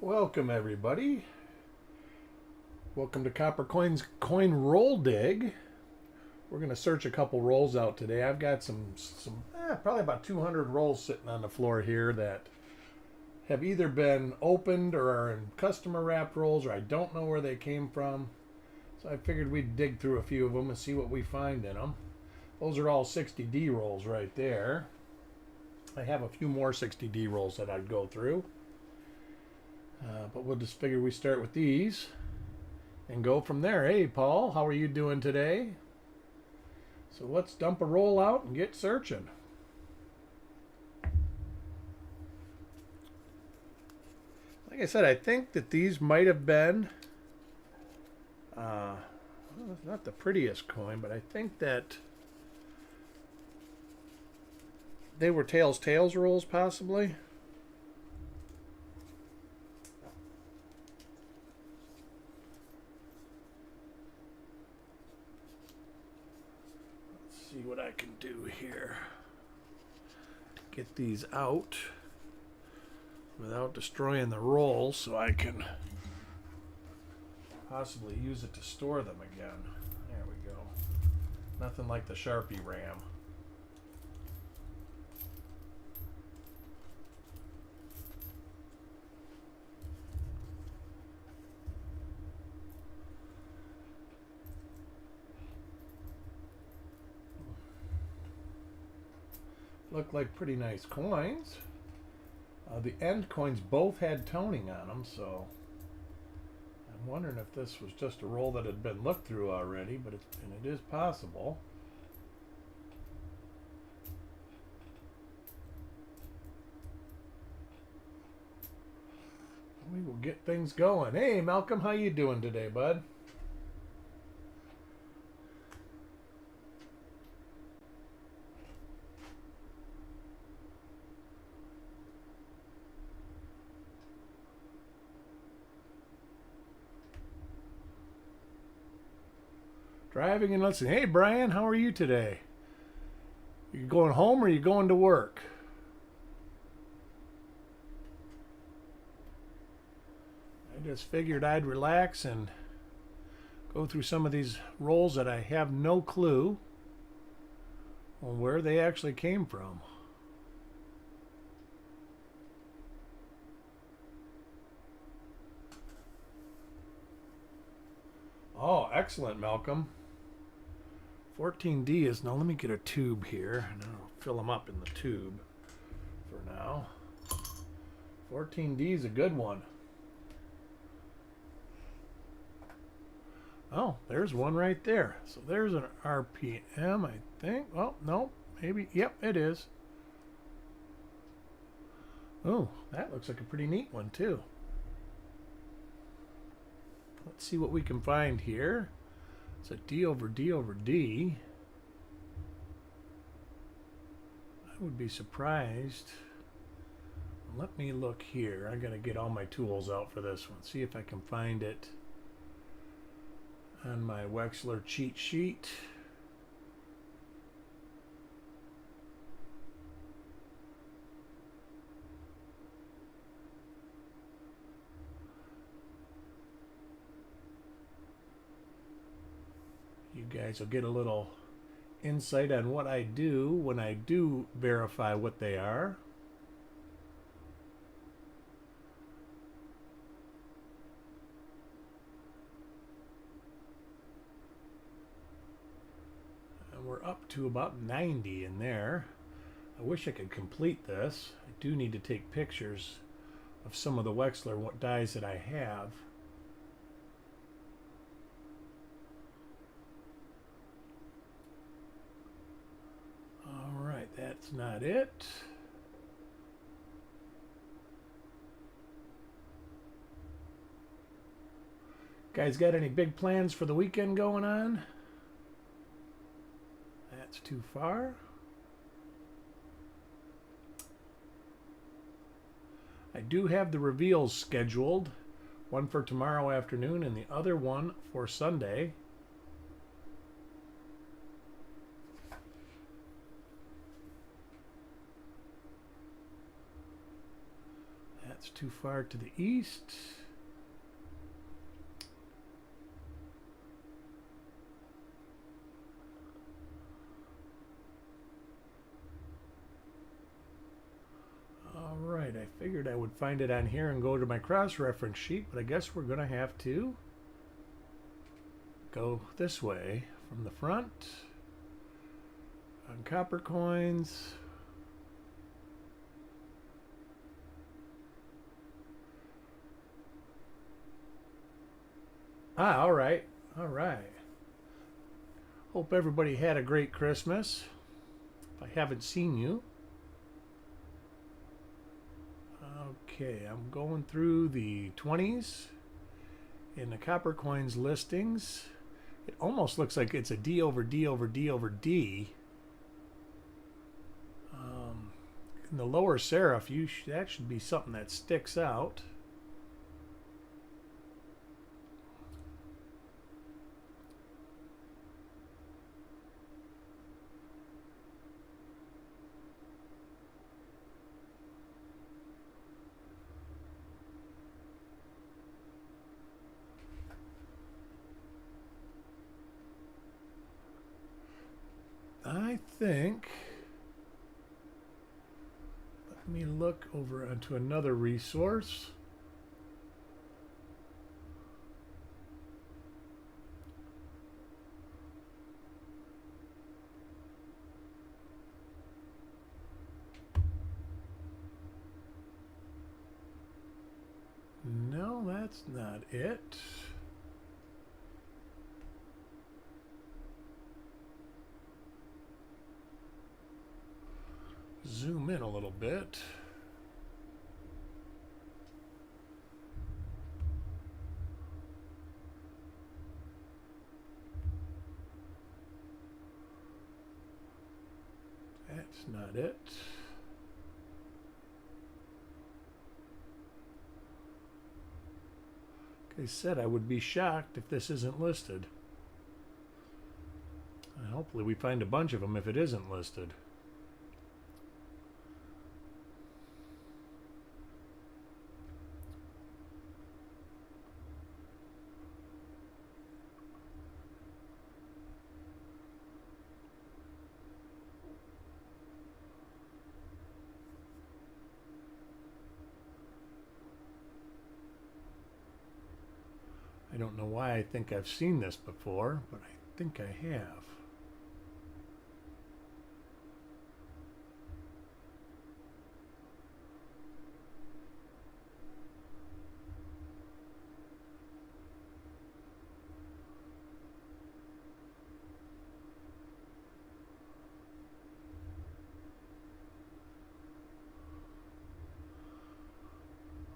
Welcome everybody. Welcome to Copper Coin's Coin Roll Dig. We're going to search a couple rolls out today. I've got some probably about 200 rolls sitting on the floor here that have either been opened or are in customer wrapped rolls, or I don't know where they came from. So I figured we'd dig through a few of them and see what we find in them. Those are all 60D rolls right there. I have a few more 60D rolls that I'd go through. But we'll just figure we start with these and go from there. Hey, Paul, how are you doing today? So let's dump a roll out and get searching. Like I said, I think that these might have been, well, not the prettiest coin, but I think that they were tails rolls possibly. See what I can do here to get these out without destroying the roll, so I can possibly use it to store them again. There we go. Nothing like the Sharpie RAM. Look like pretty nice coins. The end coins both had toning on them, so I'm wondering if this was just a roll that had been looked through already, but it is possible. We will get things going. Hey, Malcolm, how you doing today, bud? Driving and listening. Hey, Brian, how are you today? You going home or you going to work? I just figured I'd relax and go through some of these rolls that I have no clue on where they actually came from. Oh, excellent, Malcolm. 14D is, now let me get a tube here and I'll fill them up in the tube for now. 14D is a good one. Oh, there's one right there. So there's an RPM, I think. Well, no, maybe. Yep, it is. Oh, that looks like a pretty neat one too. Let's see what we can find here. It's a D over D over D. I would be surprised. Let me look here. I gotta get all my tools out for this one. See if I can find it on my Wechsler cheat sheet. You guys will get a little insight on what I do when I do verify what they are. And we're up to about 90 in there. I wish I could complete this. I do need to take pictures of some of the Wechsler dies that I have. That's not it. Guys, got any big plans for the weekend going on? That's too far. I do have the reveals scheduled. One for tomorrow afternoon and the other one for Sunday. That's too far to the east. All right, I figured I would find it on here and go to my cross-reference sheet, but I guess we're going to have to go this way from the front on copper coins. Ah, all right. All right. Hope everybody had a great Christmas. If I haven't seen you. Okay, I'm going through the 20s in the copper coins listings. It almost looks like it's a D over D over D over D. In the lower serif, that should be something that sticks out. I think, let me look over onto another resource. No, that's not it. Zoom in a little bit. That's not it. Like I said, I would be shocked if this isn't listed. And hopefully we find a bunch of them if it isn't listed. I don't know why I think I've seen this before, but I think I have.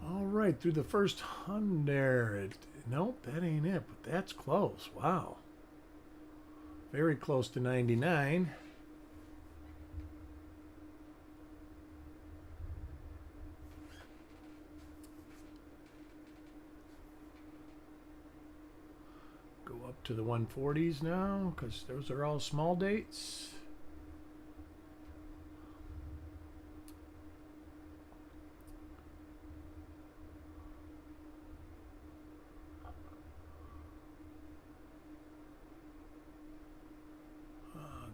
All right, through the first 100. Nope, that ain't it, but that's close. Wow. Very close to 99. Go up to the 140s now, because those are all small dates.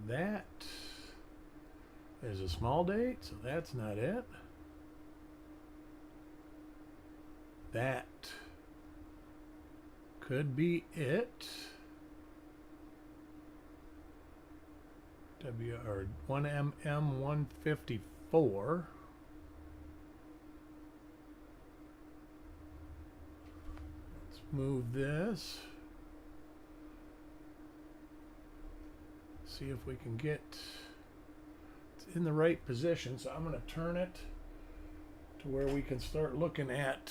That is a small date, so that's not it. That could be it. Or 1mm 154. Let's move this. See if we can get it in the right position. So I'm going to turn it to where we can start looking at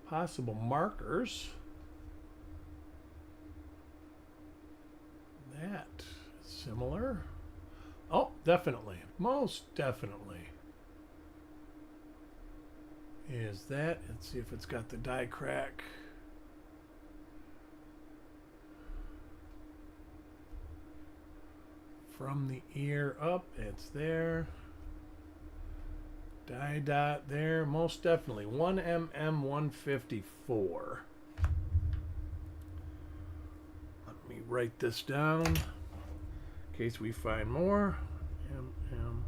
possible markers. That is similar. Oh, definitely. Most definitely. Is that? Let's see if it's got the die crack. from the ear up, it's there. Die dot there, most definitely 1mm 154. Let me write this down in case we find more. MM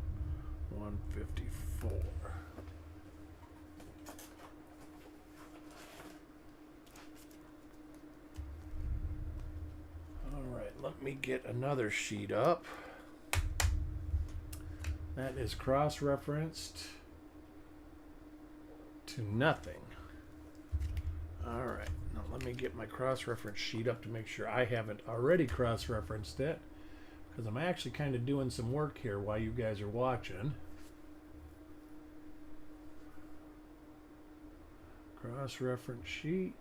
154. All right, let me get another sheet up. That is cross-referenced to nothing. All right, now let me get my cross-reference sheet up to make sure I haven't already cross-referenced it, because I'm actually kind of doing some work here while you guys are watching. Cross-reference sheet.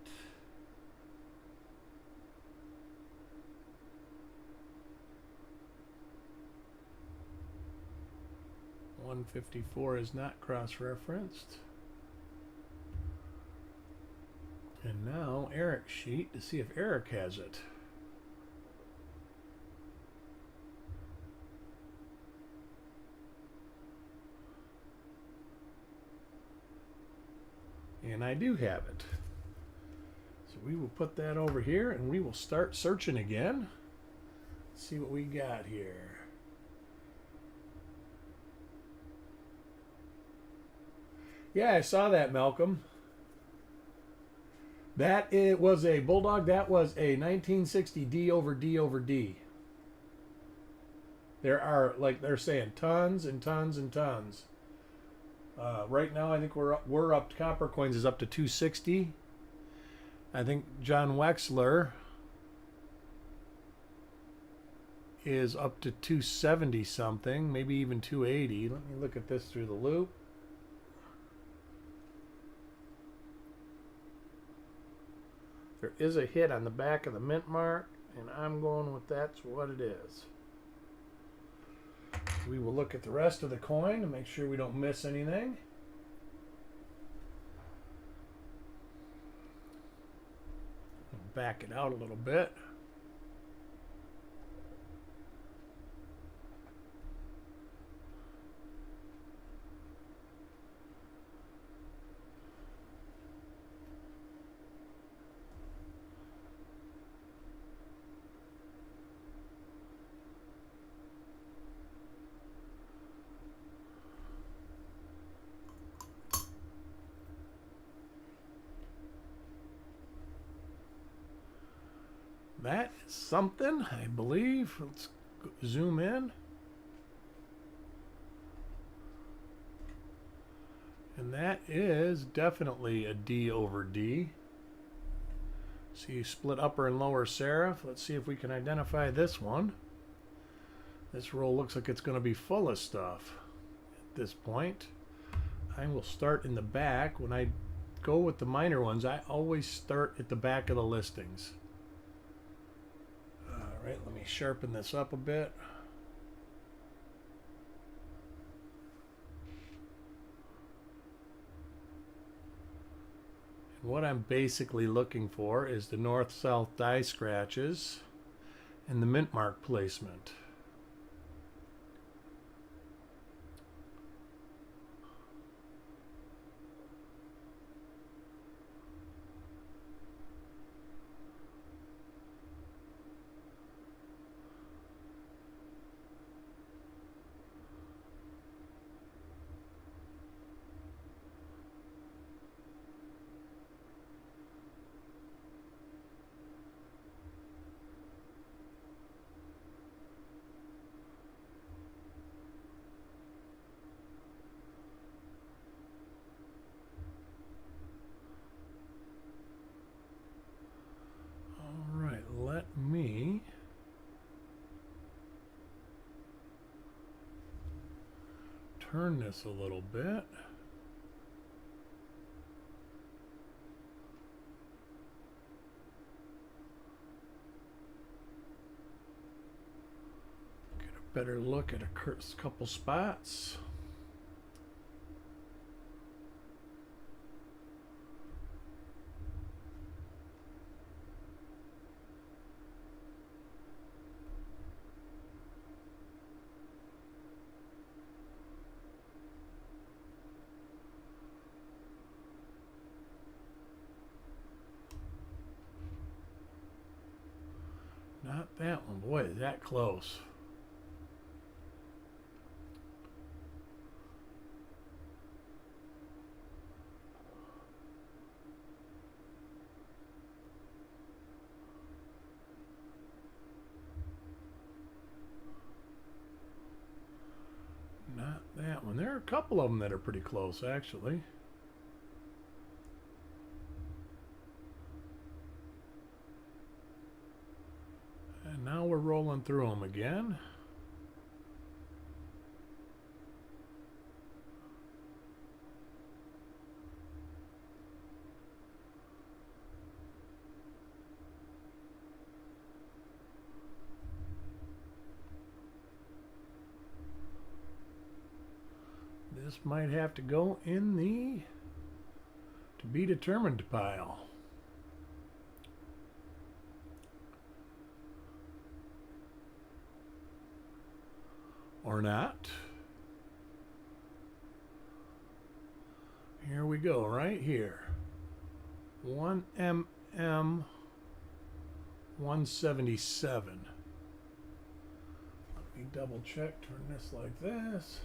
.154 is not cross-referenced. And now Eric's sheet to see if Eric has it. And I do have it. So we will put that over here and we will start searching again. Let's see what we got here. Yeah, I saw that, Malcolm. That it was a Bulldog. That was a 1960 D over D over D. There are, like they're saying, tons and tons and tons. Right now, I think we're up. Copper Coins is up to 260. I think John Wexler is up to 270 something, maybe even 280. Let me look at this through the loop. There is a hit on the back of the mint mark, and I'm going with that's what it is. We will look at the rest of the coin to make sure we don't miss anything. Back it out a little bit. That is something, I believe. Let's zoom in. And that is definitely a D over D. See, split upper and lower serif. Let's see if we can identify this one. This roll looks like it's going to be full of stuff at this point. I will start in the back. When I go with the minor ones, I always start at the back of the listings. All right, let me sharpen this up a bit. And what I'm basically looking for is the north-south die scratches and the mint mark placement. Let me turn this a little bit. Get a better look at a couple spots. Not that one. Boy, is that close. Not that one. There are a couple of them that are pretty close, actually. And now we're rolling through them again. This might have to go in the to be determined pile. Or not. Here we go, right here. 1mm 177. Let me double check, turn this like this.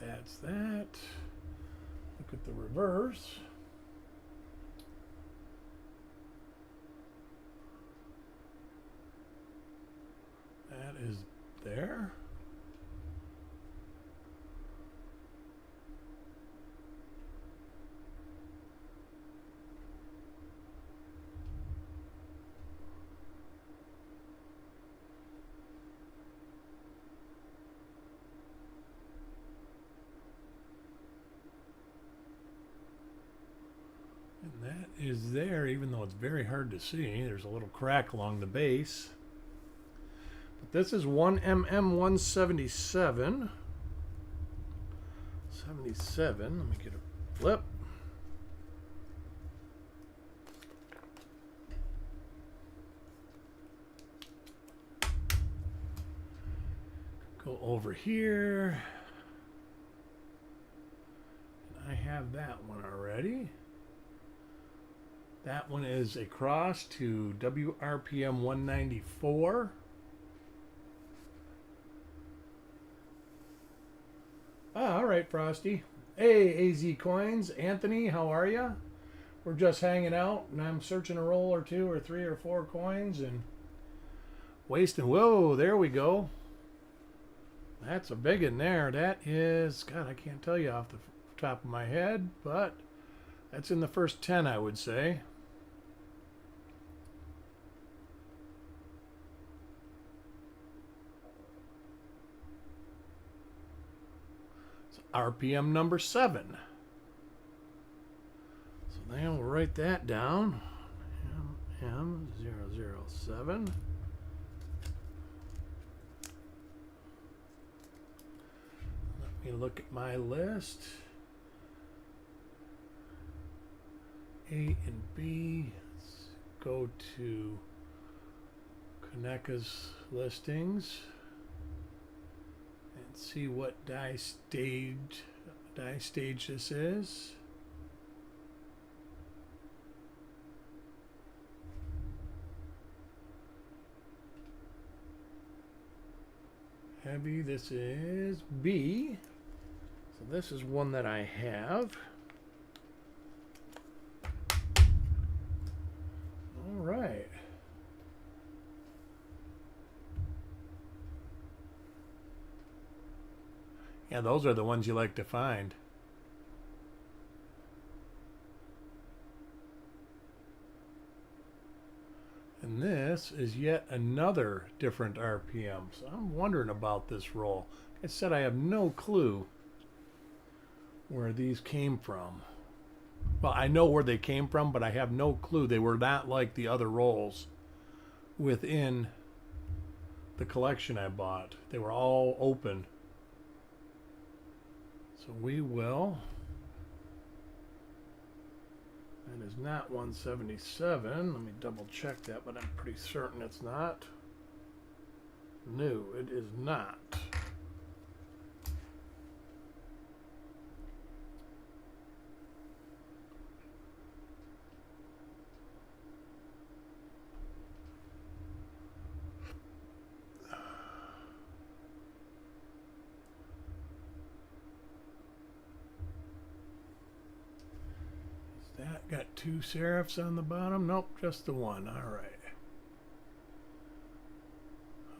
That's that. Look at the reverse. That is there. That is there, even though it's very hard to see. There's a little crack along the base. But this is 1mm 177. 77. Let me get a flip. Go over here. I have that one already. That one is a cross to WRPM 194. All right, Frosty. Hey, AZ Coins. Anthony, how are you? We're just hanging out, and I'm searching a roll or two or three or four coins and wasting. Whoa, there we go. That's a big one there. That is, God, I can't tell you off the top of my head, but that's in the first 10, I would say. RPM number 7. So then we'll write that down. MM007. Let me look at my list. A and B. Let's go to Kaneka's listings. See what die stage this is. Heavy, this is B. So this is one that I have. All right. Yeah, those are the ones you like to find. And this is yet another different RPM. So I'm wondering about this roll. Like I said, I have no clue where these came from. Well, I know where they came from, but I have no clue. They were not like the other rolls within the collection I bought. They were all open. So we will. That is not 177. Let me double check that, but I'm pretty certain it's not. No, it is not. That got 2 serifs on the bottom? Nope, just the one. All right.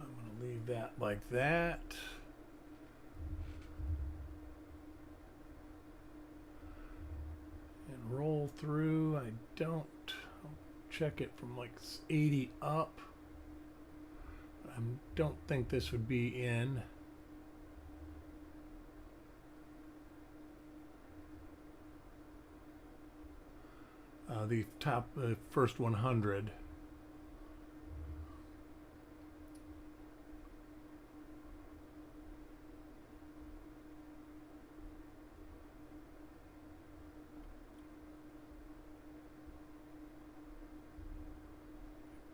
I'm going to leave that like that. And roll through. I'll check it from like 80 up. I don't think this would be in. The top, first 100.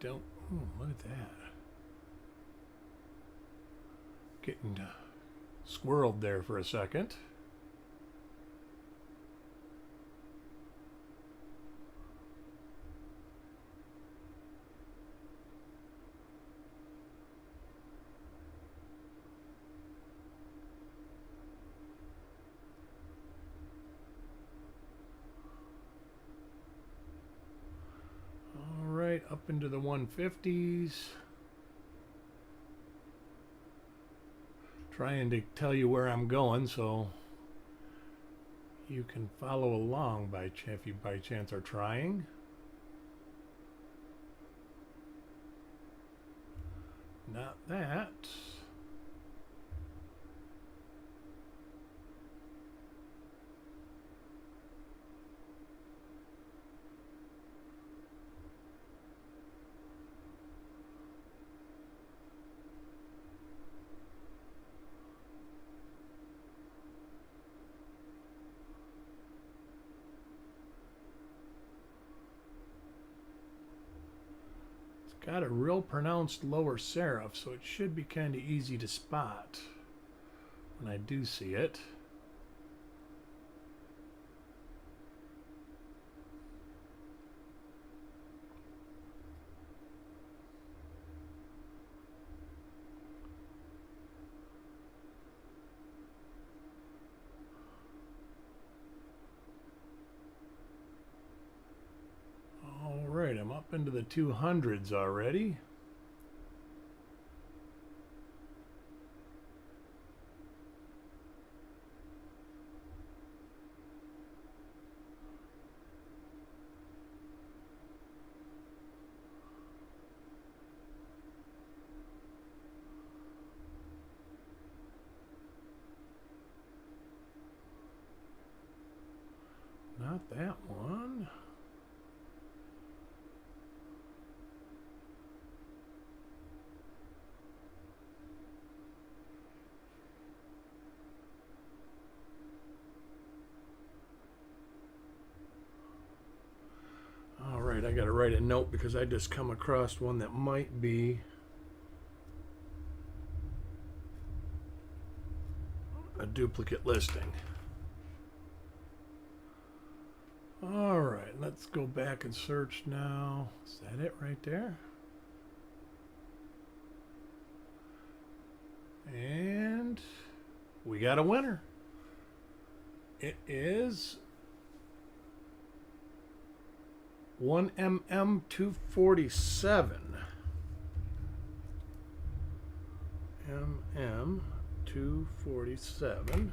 Don't, look at that. Getting squirreled there for a second. Up into the 150s. Trying to tell you where I'm going so you can follow along if you by chance are trying. Not that. Got a real pronounced lower serif, so it should be kind of easy to spot when I do see it. I'm up into the 200s already. Not that one. I got to write a note because I just come across one that might be a duplicate listing. All right, let's go back and search now. Is that it right there? And we got a winner. It is 1mm 247. MM 247.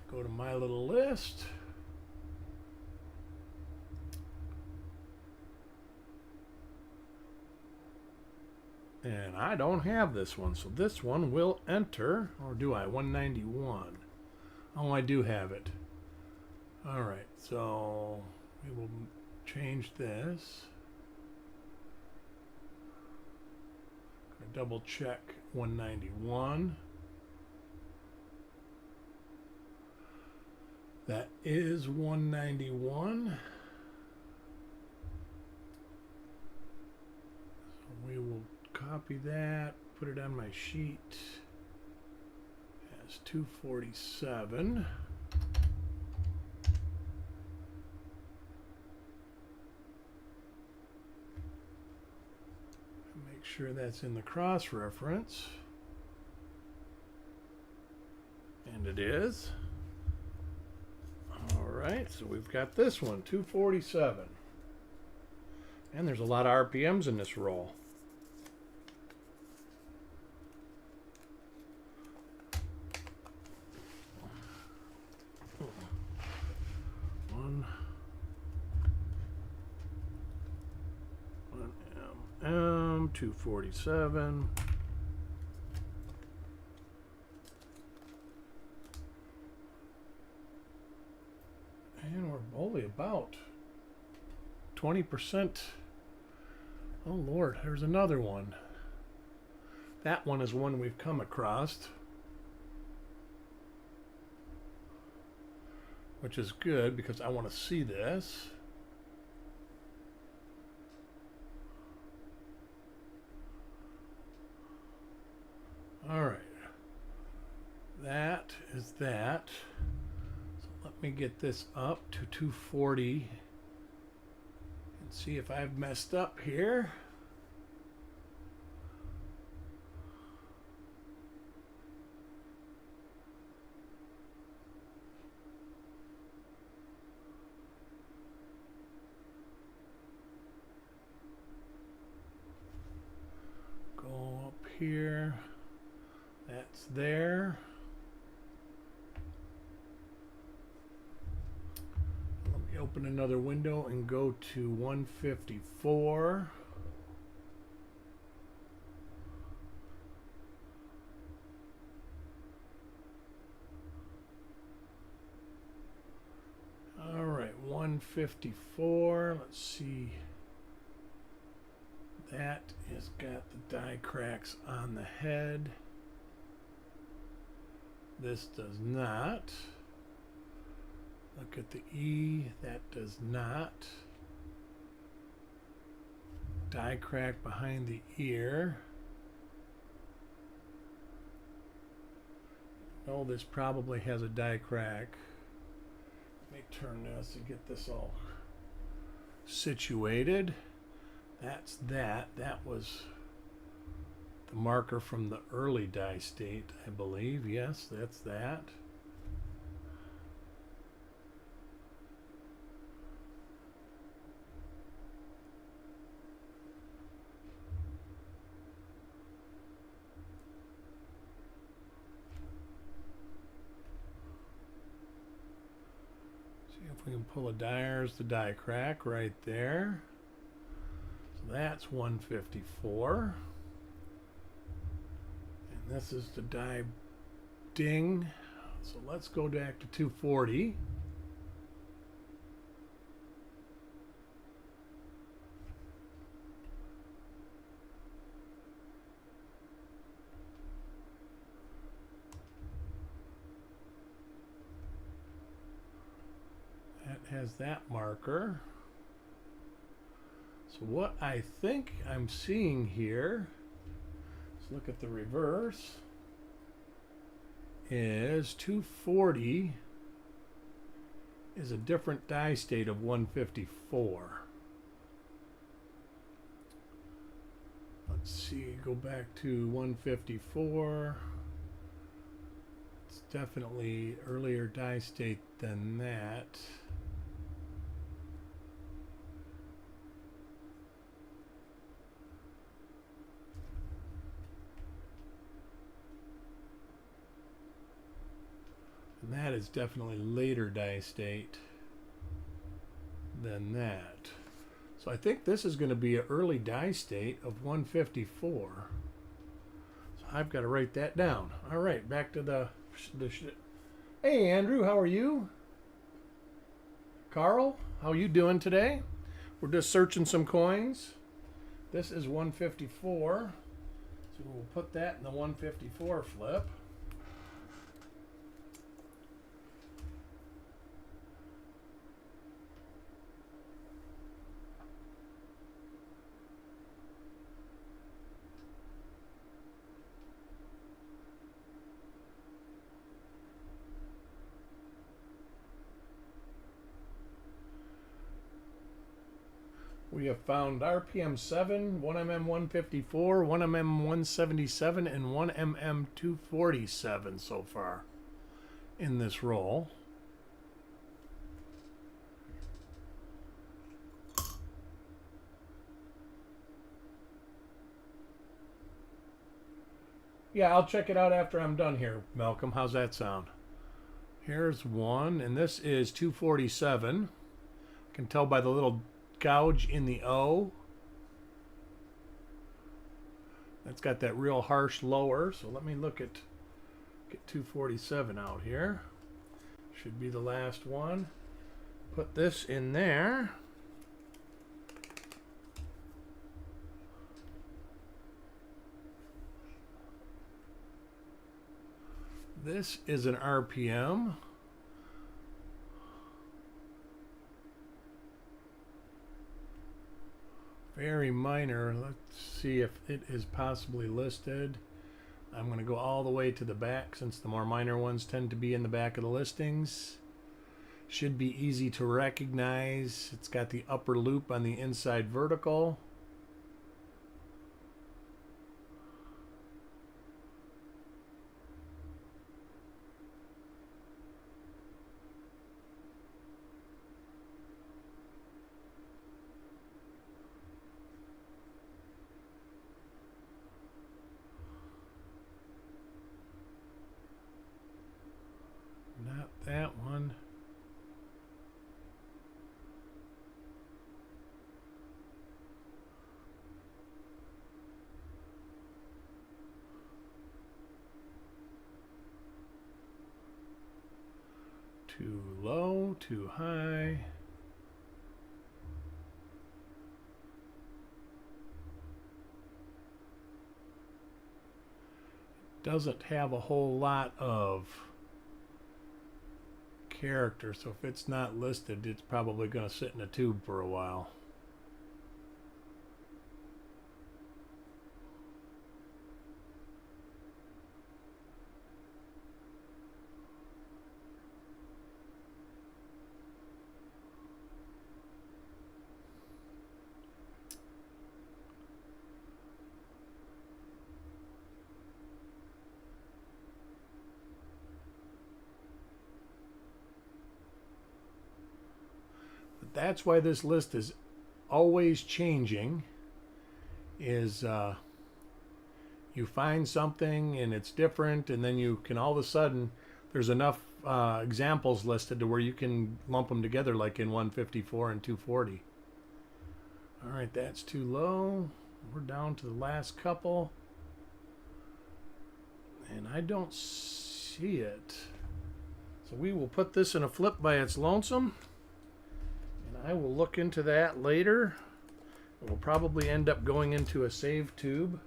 Go to my little list. And I don't have this one, so this one will enter, or do I? 191. Oh, I do have it. All right, so we will change this. double check 191. That is 191. So we will copy that, put it on my sheet as 247. Make sure that's in the cross reference. And it is. All right, so we've got this one, 247. And there's a lot of RPMs in this roll. One M, 247. And we're only about 20%. Oh Lord, there's another one. That one is one we've come across, which is good because I want to see this. All right, that is that. So let me get this up to 240 and see if I've messed up here. Go up here. That's there. Let me open another window and go to 154. All right, 154. Let's see. That has got the die cracks on the head. This does not. Look at the E. That does not. Die crack behind the ear. Oh, this probably has a die crack. Let me turn this to get this all situated. That's that. That was the marker from the early die state, I believe. Yes, that's that. See if we can pull a die. There's the die crack right there. So that's 154. This is the die ding. So let's go back to 240. That has that marker. So what I think I'm seeing here, look at the reverse, is 240 is a different die state of 154. Let's see, go back to 154. It's definitely earlier die state than that. And that is definitely later die state than that. So I think this is going to be an early die state of 154. So I've got to write that down. All right, back to the Hey, Andrew, how are you? Carl, how are you doing today? We're just searching some coins. This is 154. So we'll put that in the 154 flip. We have found RPM 7, 1mm 154, 1mm 177, and 1mm 247 so far in this roll. Yeah, I'll check it out after I'm done here, Malcolm. How's that sound? Here's one, and this is 247. I can tell by the little gouge in the O. That's got that real harsh lower. So let me get 247 out here. Should be the last one. Put this in there. This is an RPM. Very minor. Let's see if it is possibly listed. I'm going to go all the way to the back since the more minor ones tend to be in the back of the listings. Should be easy to recognize. It's got the upper loop on the inside vertical. Not that one. Too low, too high. Doesn't have a whole lot of character, so if it's not listed, it's probably going to sit in a tube for a while. That's why this list is always changing, is you find something and it's different, and then you can all of a sudden, there's enough examples listed to where you can lump them together like in 154 and 240. All right, that's too low. We're down to the last couple. And I don't see it. So we will put this in a flip by its lonesome. I will look into that later. It will probably end up going into a save tube.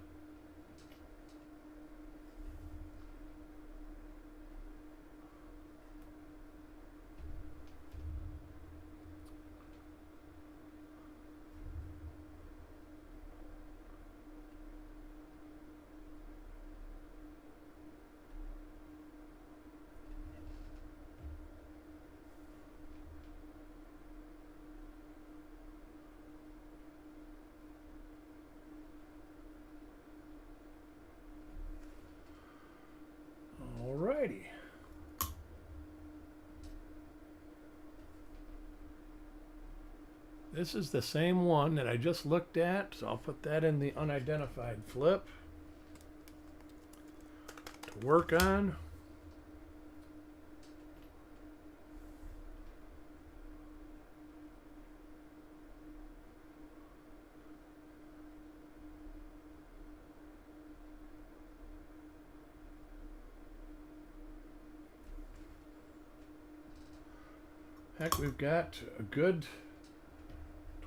Alrighty. This is the same one that I just looked at, so I'll put that in the unidentified flip to work on. Heck, we've got a good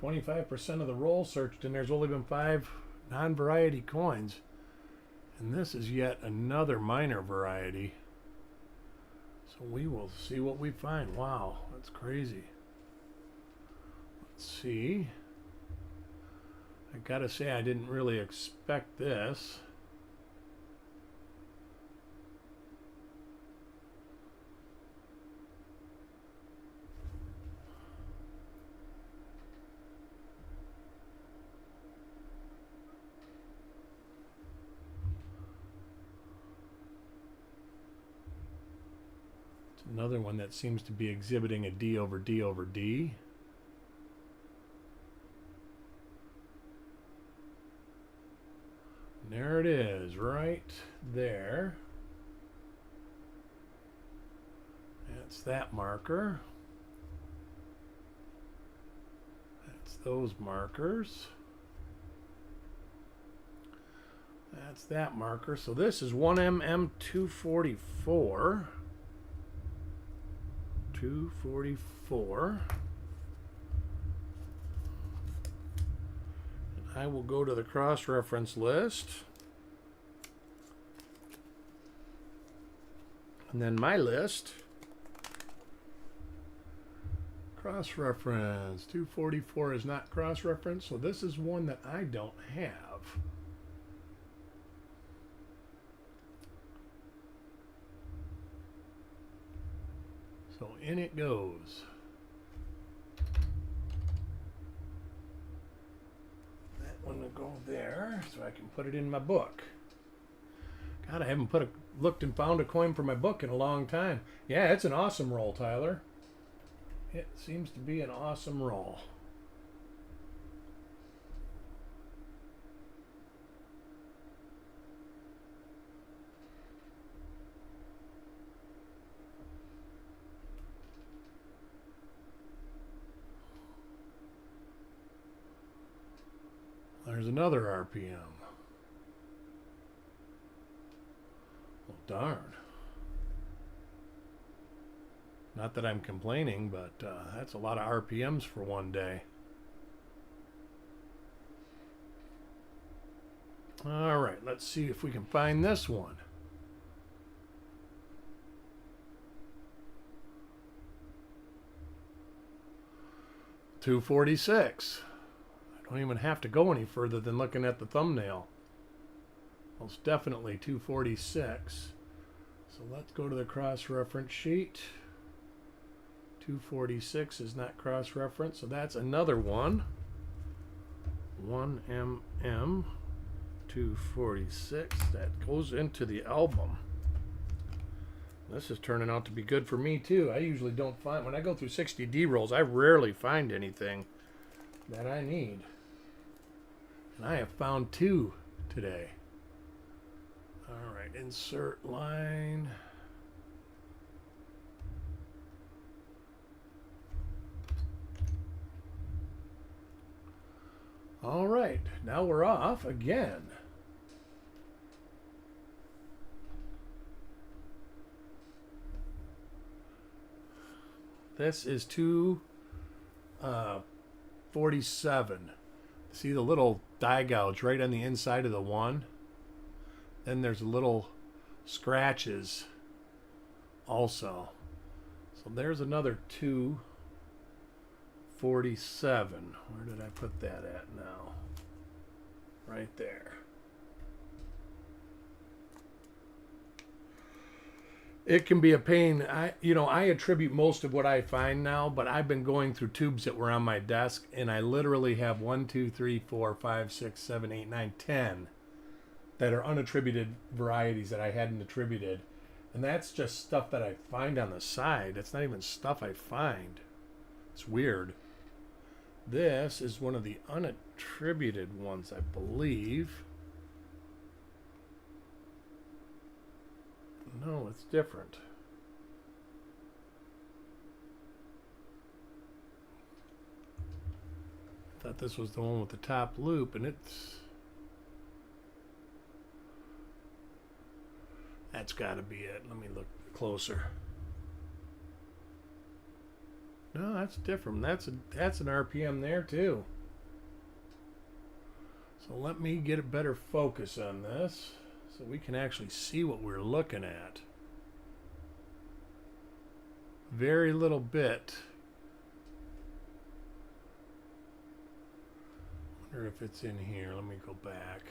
25% of the roll searched, and there's only been 5 non-variety coins. And this is yet another minor variety. So we will see what we find. Wow, that's crazy. Let's see. I gotta say, I didn't really expect this. Another one that seems to be exhibiting a D over D over D. And there it is, right there. That's that marker. That's those markers. That's that marker. So this is 1mm244. 244. And I will go to the cross-reference list. And then my list. Cross-reference. 244 is not cross-reference, so this is one that I don't have. So in it goes. That one will go there, so I can put it in my book. God, I haven't looked and found a coin for my book in a long time. Yeah, it's an awesome roll, Tyler. It seems to be an awesome roll. There's another RPM. Well, darn. Not that I'm complaining, but that's a lot of RPMs for one day. All right, let's see if we can find this one. $2.46. Don't even have to go any further than looking at the thumbnail. Most definitely $2.46. So let's go to the cross-reference sheet. $2.46 is not cross-reference, so that's another one. 1mm 246. That goes into the album. This is turning out to be good for me too. I usually don't find, when I go through 60D rolls, I rarely find anything that I need. And I have found two today. All right, insert line. All right, now we're off again. This is 247. See the little die gouge right on the inside of the one? Then there's little scratches also. So there's another 247. Where did I put that at now? Right there. It can be a pain. I attribute most of what I find now, but I've been going through tubes that were on my desk, and I literally have 1, 2, 3, 4, 5, 6, 7, 8, 9, 10 that are unattributed varieties that I hadn't attributed. And that's just stuff that I find on the side. It's not even stuff I find. It's weird. This is one of the unattributed ones, I believe. No, it's different. I thought this was the one with the top loop, and that's got to be it. Let me look closer. No, that's different. That's an RPM there too. So let me get a better focus on this. so we can actually see what we're looking at. Very little bit. Wonder if it's in here. Let me go back.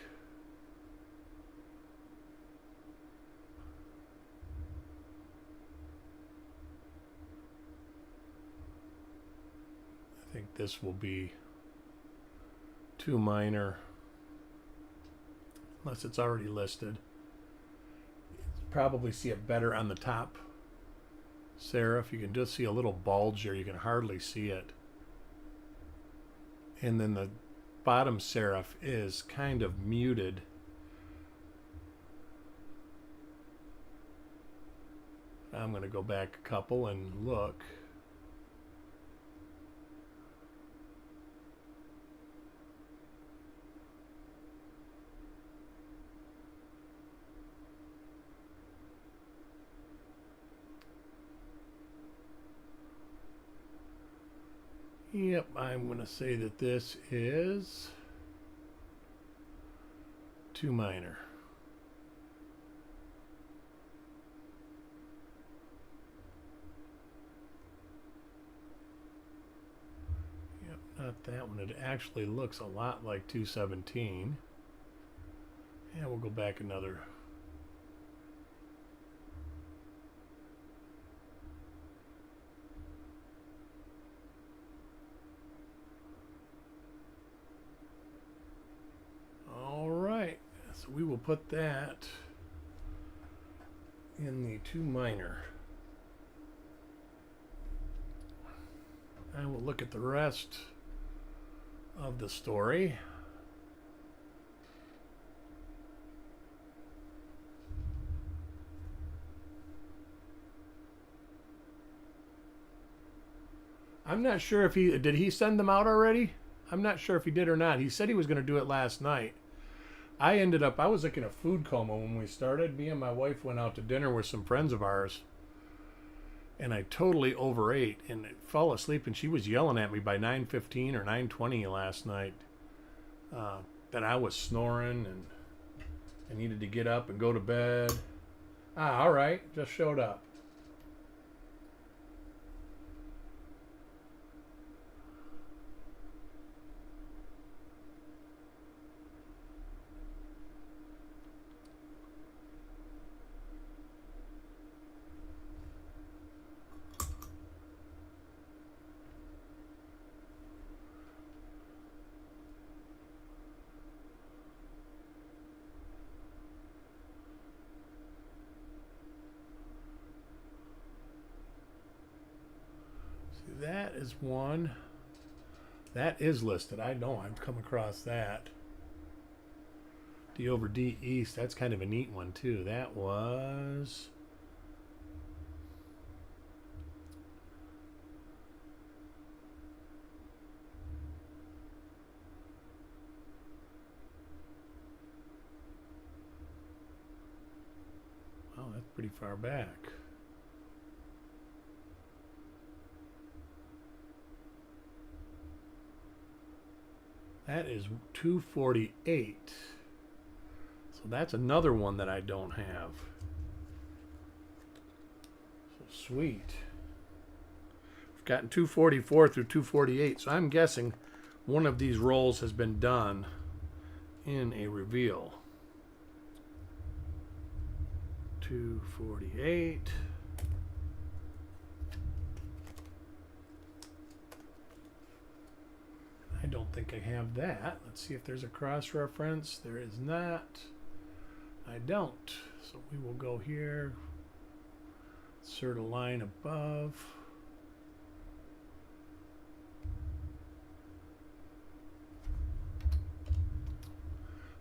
I think this will be too minor, unless it's already listed. Probably see it better on the top serif. You can just see a little bulge here. You can hardly see it. And then the bottom serif is kind of muted. I'm going to go back a couple and look. Yep, I'm going to say that this is too minor. Yep, not that one. It actually looks a lot like 217. And we'll go back another. We will put that in the too minor. And we'll look at the rest of the story. I'm not sure if did he send them out already? I'm not sure if he did or not. He said he was going to do it last night. I was like in a food coma when we started. Me and my wife went out to dinner with some friends of ours, and I totally overate and fell asleep, and she was yelling at me by 9:15 or 9:20 last night that I was snoring and I needed to get up and go to bed. All right, just showed up. That is one that is listed. I know I've come across that. D over D East. That's kind of a neat one too. That was that's pretty far back. That is 248. So that's another one that I don't have. So sweet. We've gotten 244 through 248. So I'm guessing one of these rolls has been done in a reveal. 248. I don't think I have that. Let's see if there's a cross-reference. There is not. I don't. So we will go here. Insert a line above.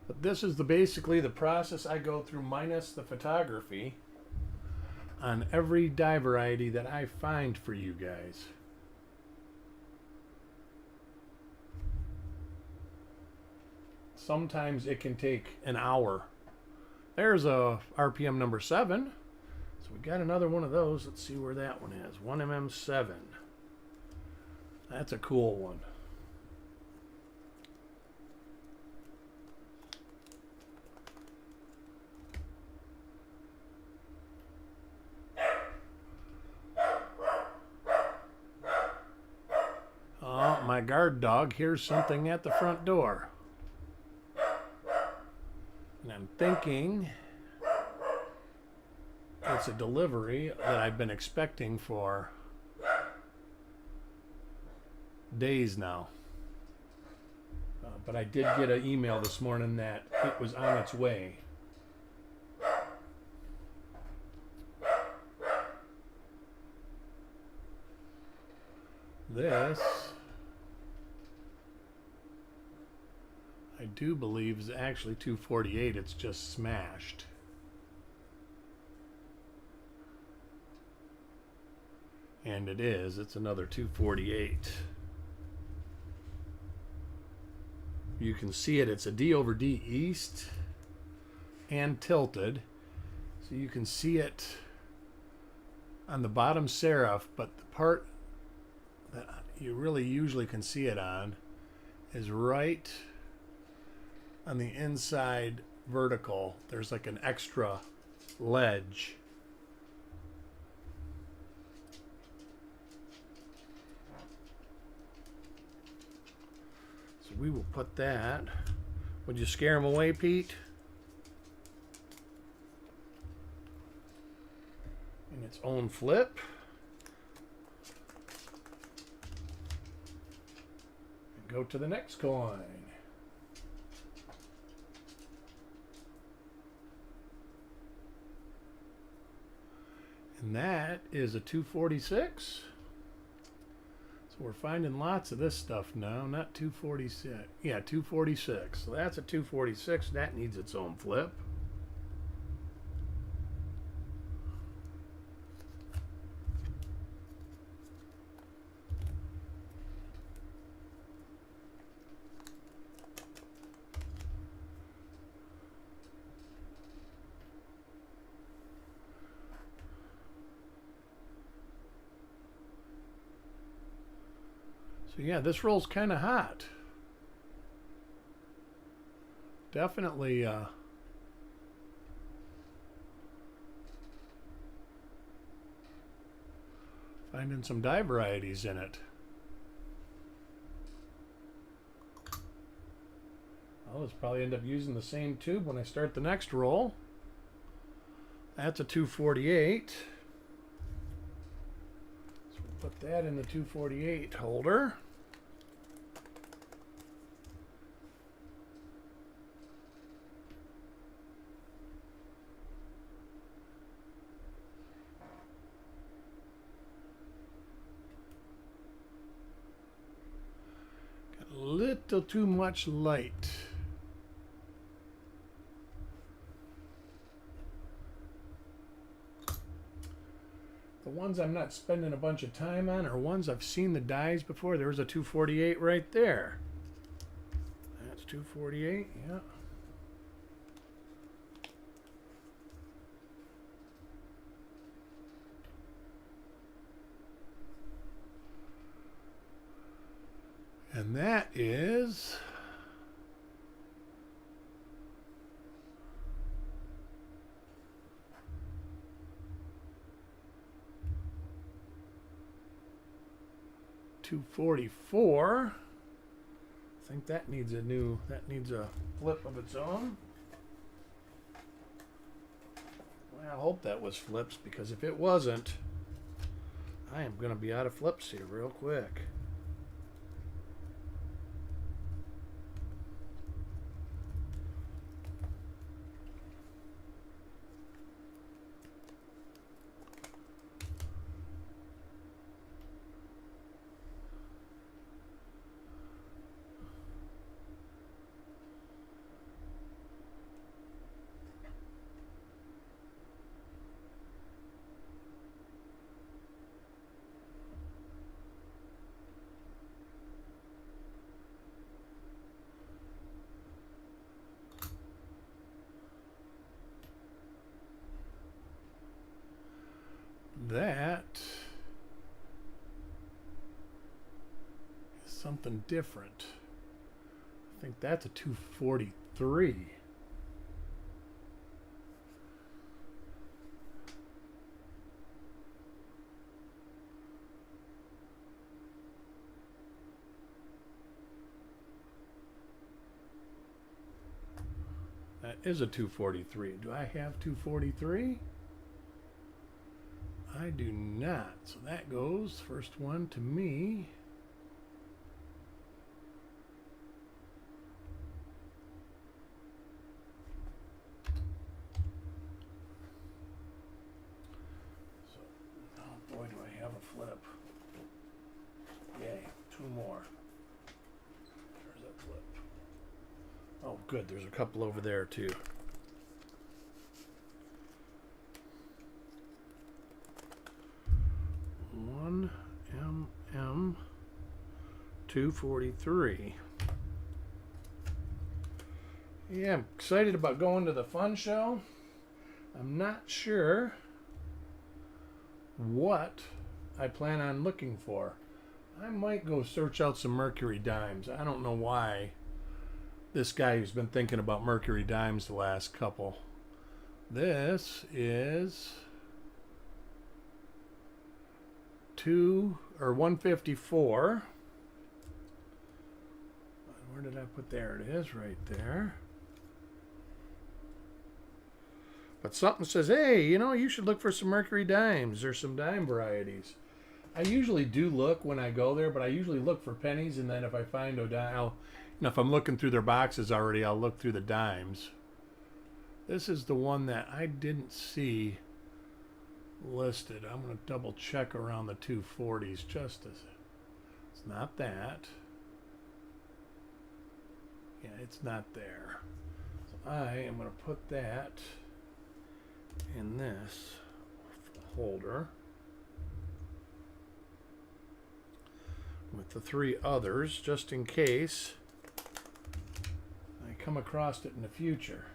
But this is basically the process I go through minus the photography on every die variety that I find for you guys. Sometimes it can take an hour. There's a RPM number 7. So we got another one of those. Let's see where that one is. 1mm7. That's a cool one. my guard dog hears something at the front door. And I'm thinking it's a delivery that I've been expecting for days now. But I did get an email this morning that it was on its way. This, I do believe, is actually 248. It's just smashed. And it is. It's another 248. You can see it. It's a D over D east and tilted. So you can see it on the bottom serif, but the part that you really usually can see it on is right on the inside vertical. There's like an extra ledge. So we will put that. Would you scare him away, Pete? In its own flip. Go to the next coin. And that is a 246. So we're finding lots of this stuff now. Not 246. Yeah, 246. So that's a 246. That needs its own flip. So yeah, this roll's kind of hot. Definitely finding some die varieties in it. I'll just probably end up using the same tube when I start the next roll. That's a 248. So we'll put that in the 248 holder. Little too much light. The ones I'm not spending a bunch of time on are ones I've seen the dies before. There was a 248 right there. That's 248, yeah. And that is $244. I think that needs a flip of its own. Well, I hope that was flips, because if it wasn't, I am going to be out of flips here real quick. That is something different. I think that's a 243. is a 243. Do I have 243? I do not. So that goes, first one to me. So, oh boy, do I have a flip. Yay, two more. There's that flip. Oh, good. There's a couple over there, too. One MM 243. Yeah, I'm excited about going to the fun show. I'm not sure what I plan on looking for. I might go search out some Mercury dimes. I don't know why this guy who's been thinking about Mercury dimes the last couple. This is 154. Where did I put? There it is, right there. But something says, hey, you know, you should look for some Mercury dimes or some dime varieties. I usually do look when I go there, but I usually look for pennies, and then if I find a dime, if I'm looking through their boxes already, I'll look through the dimes. This is the one that I didn't see listed. I'm going to double check around the 240s just as it's not that. Yeah, it's not there. So I am going to put that in this holder with the three others, just in case I come across it in the future.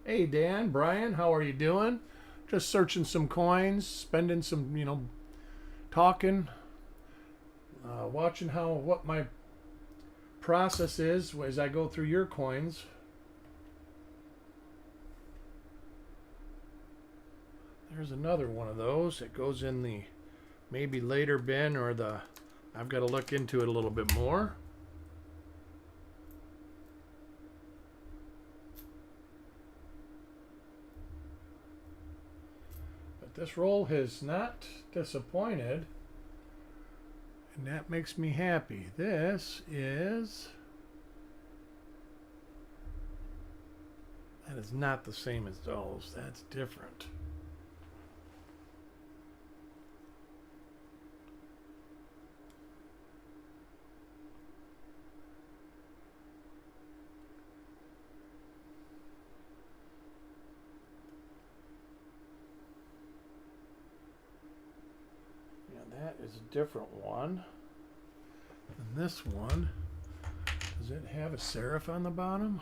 Hey Dan, Brian, how are you doing? Just searching some coins, spending some, talking, watching what my process is as I go through your coins. There's another one of those. It goes in the maybe later bin or the, I've got to look into it a little bit more. But this roll has not disappointed, and that makes me happy. This is, that is not the same as those. That's different. That is a different one. And this one, does it have a serif on the bottom?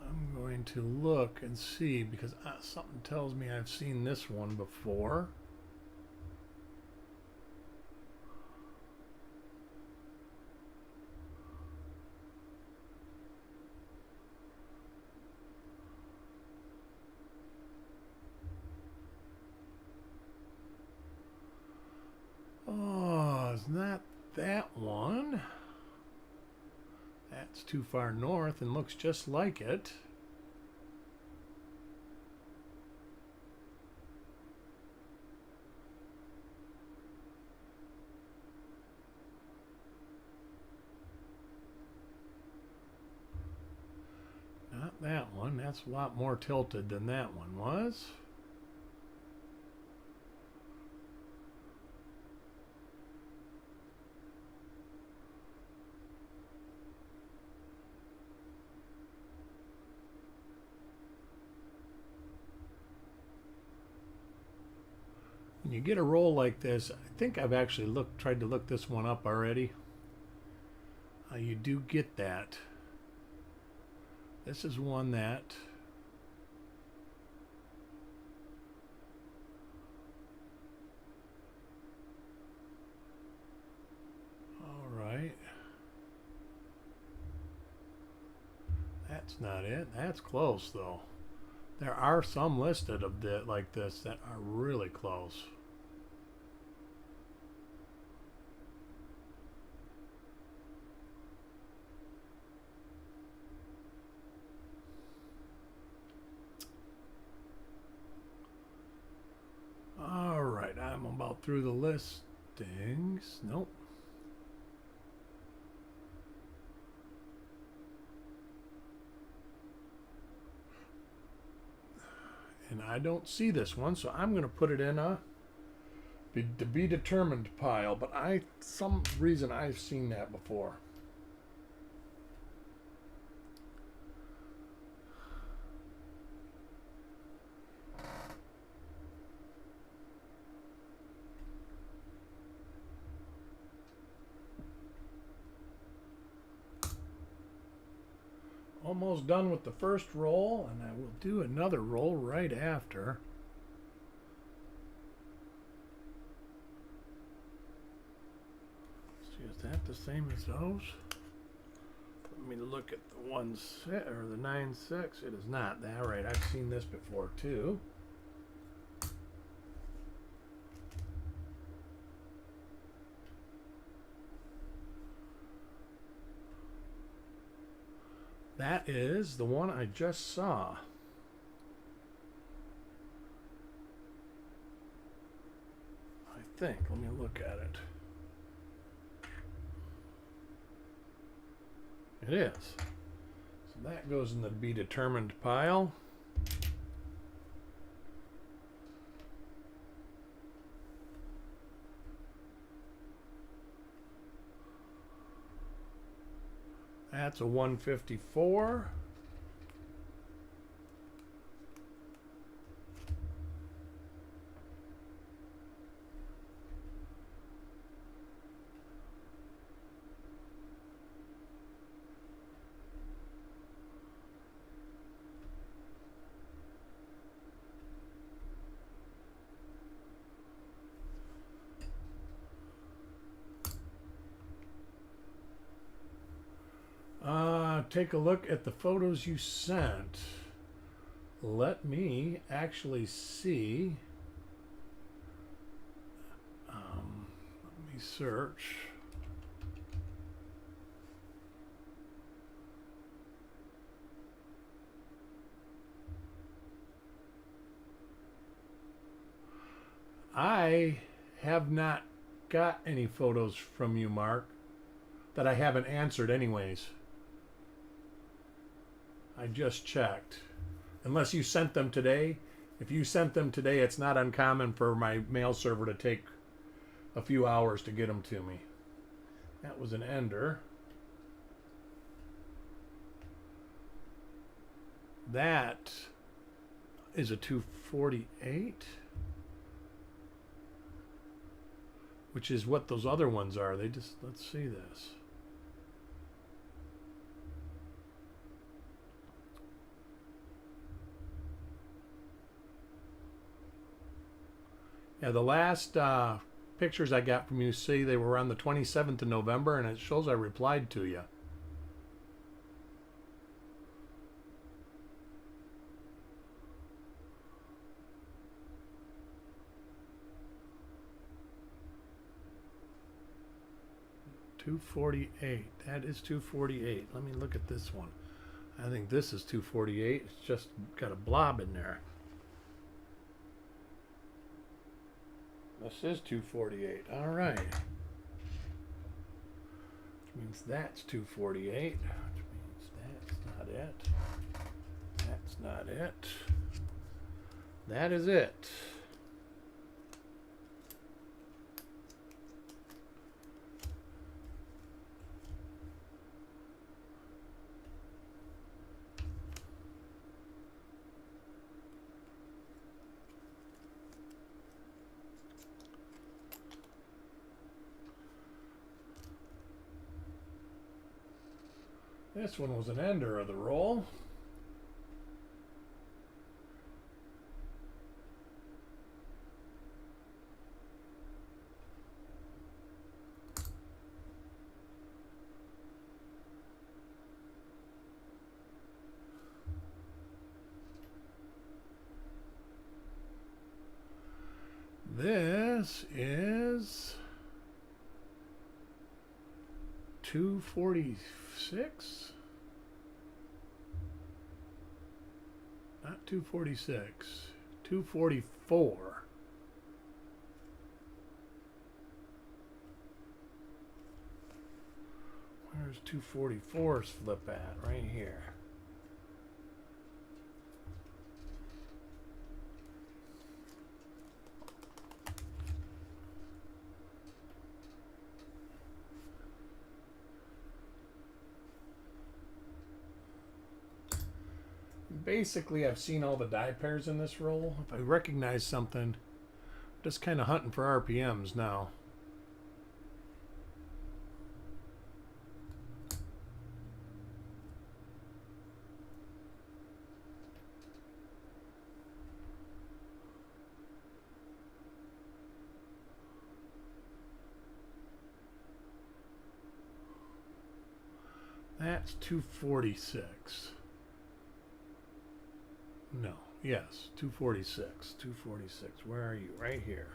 I'm going to look and see because something tells me I've seen this one before. Oh, it's not that one. That's too far north and looks just like it. Not that one. That's a lot more tilted than that one was. When you get a roll like this, I think I've actually tried to look this one up already. You do get that. This is one that all right. That's not it. That's close though. There are some listed of like this that are really close. All right, I'm about through the listings. Nope. And I don't see this one, so I'm going to put it in a to be determined pile. But some reason I've seen that before. Almost done with the first roll, and I will do another roll right after. See, is that the same as those? Let me look at the 1-6 or the 9-6. It is not. All right, I've seen this before too. That is the one I just saw. I think. Let me look at it. It is. So that goes in the be determined pile. That's a 154. Take a look at the photos you sent. Let me actually see. Let me search. I have not got any photos from you, Mark, that I haven't answered anyways. I just checked. Unless you sent them today. If you sent them today, it's not uncommon for my mail server to take a few hours to get them to me. That was an ender. That is a 248, which is what those other ones are. Let's see this. Yeah, the last pictures I got from you say they were on the 27th of November, and it shows I replied to you. $248. That is $248. Let me look at this one. I think this is $248. It's just got a blob in there. This is $248. All right. Which means that's $248. Which means that's not it. That's not it. That is it. This one was an ender of the roll. this is 246. Not 246. 244. Where's 244's flip at? Right here. Basically, I've seen all the die pairs in this roll. If I recognize something, I'm just kind of hunting for RPMs now. That's 246. No. Yes. 246. 246. Where are you? Right here.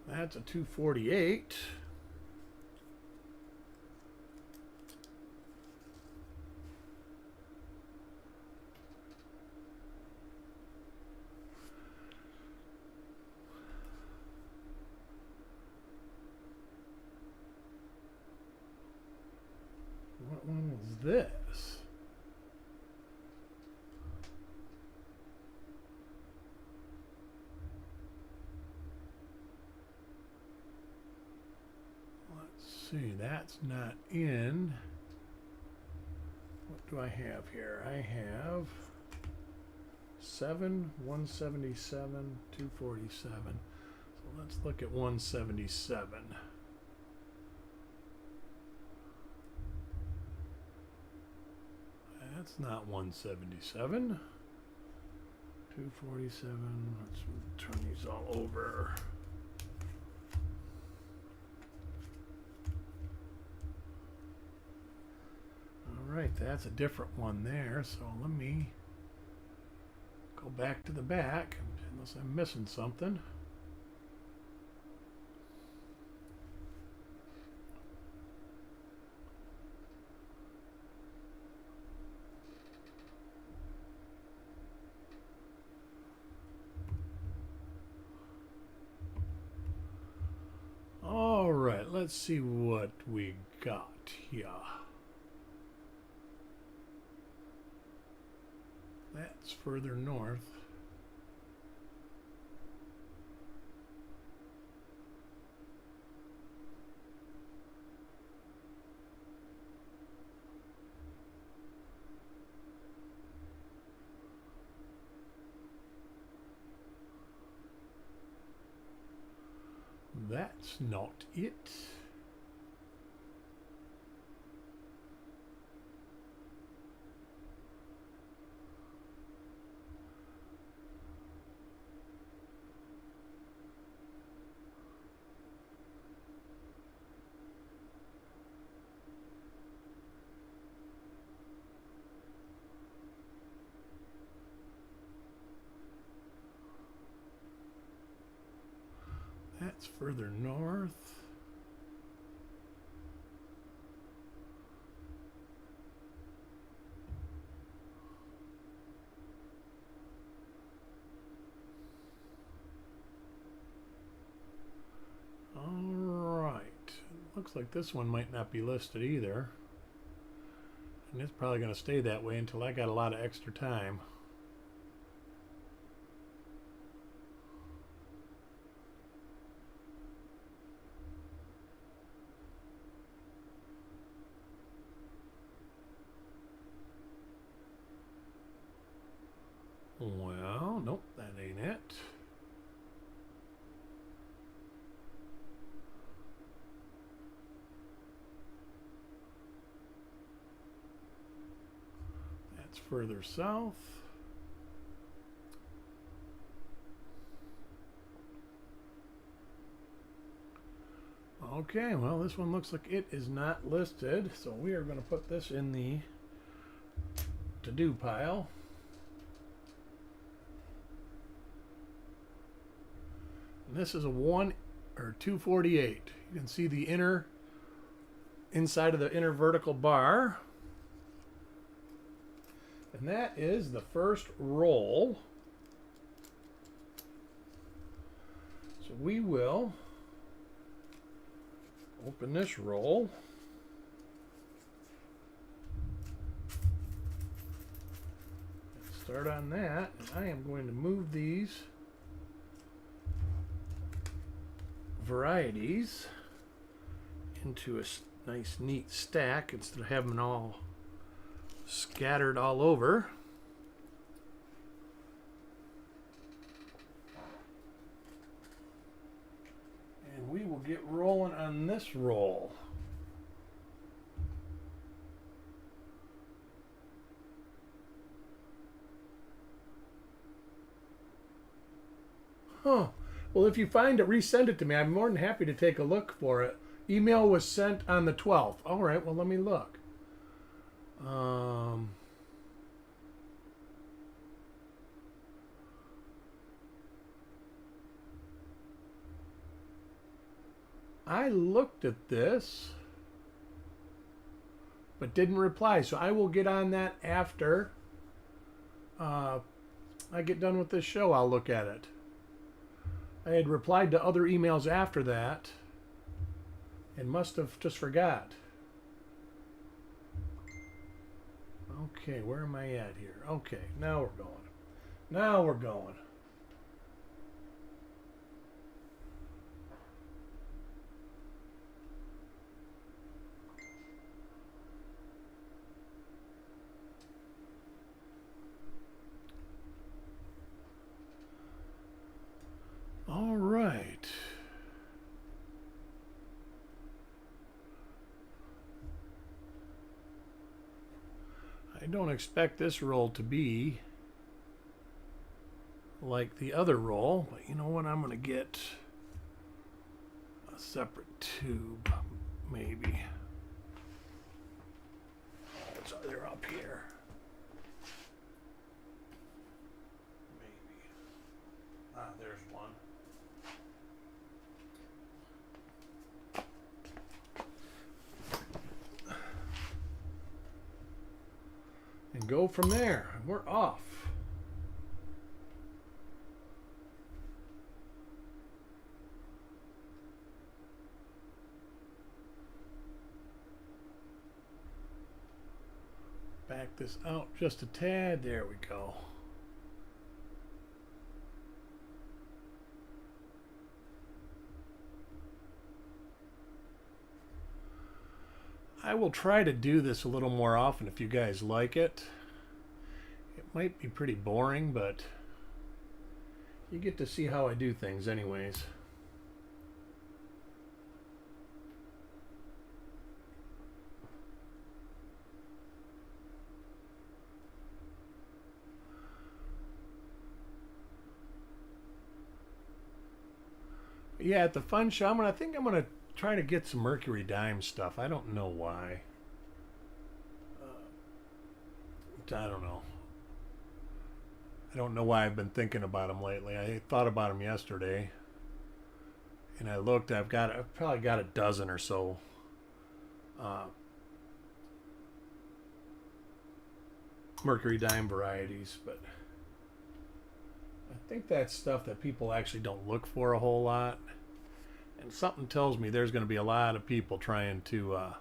That's a 248. What one was this? Let's see, that's not in. What do I have here? I have 177, 247. So let's look at 177. That's not 177. 247. Let's turn these all over. All right, that's a different one there. So let me go back to the back, unless I'm missing something. All right, let's see what we got here. That's further north. That's not it. That's further north. All right. Looks like this one might not be listed either. And it's probably going to stay that way until I got a lot of extra time. Well, nope, that ain't it. That's further south. Okay, well, this one looks like it is not listed, so we are going to put this in the to-do pile. And this is a 248. You can see the inside of the inner vertical bar. And that is the first roll. So we will open this roll. And start on that. And I am going to move these varieties into a nice neat stack instead of having them all scattered all over. And we will get rolling on this roll. Huh. Well, if you find it, resend it to me. I'm more than happy to take a look for it. Email was sent on the 12th. All right, well, let me look. I looked at this, but didn't reply. So I will get on that after I get done with this show. I'll look at it. I had replied to other emails after that and must have just forgot. Okay, where am I at here? Okay, now we're going. Now we're going. All right. I don't expect this roll to be like the other roll, but you know what? I'm going to get a separate tube, maybe. So they're up here. Maybe. Ah, there's one. And go from there. We're off. Back this out just a tad. There we go. I will try to do this a little more often if you guys like it. It might be pretty boring, but you get to see how I do things anyways. Yeah, at the fun show, I think I'm gonna try to get some Mercury Dime stuff. I don't know why. I don't know. I don't know why I've been thinking about them lately. I thought about them yesterday, and I looked. I've probably got a dozen or so. Mercury Dime varieties, but I think that's stuff that people actually don't look for a whole lot. And something tells me there's going to be a lot of people trying to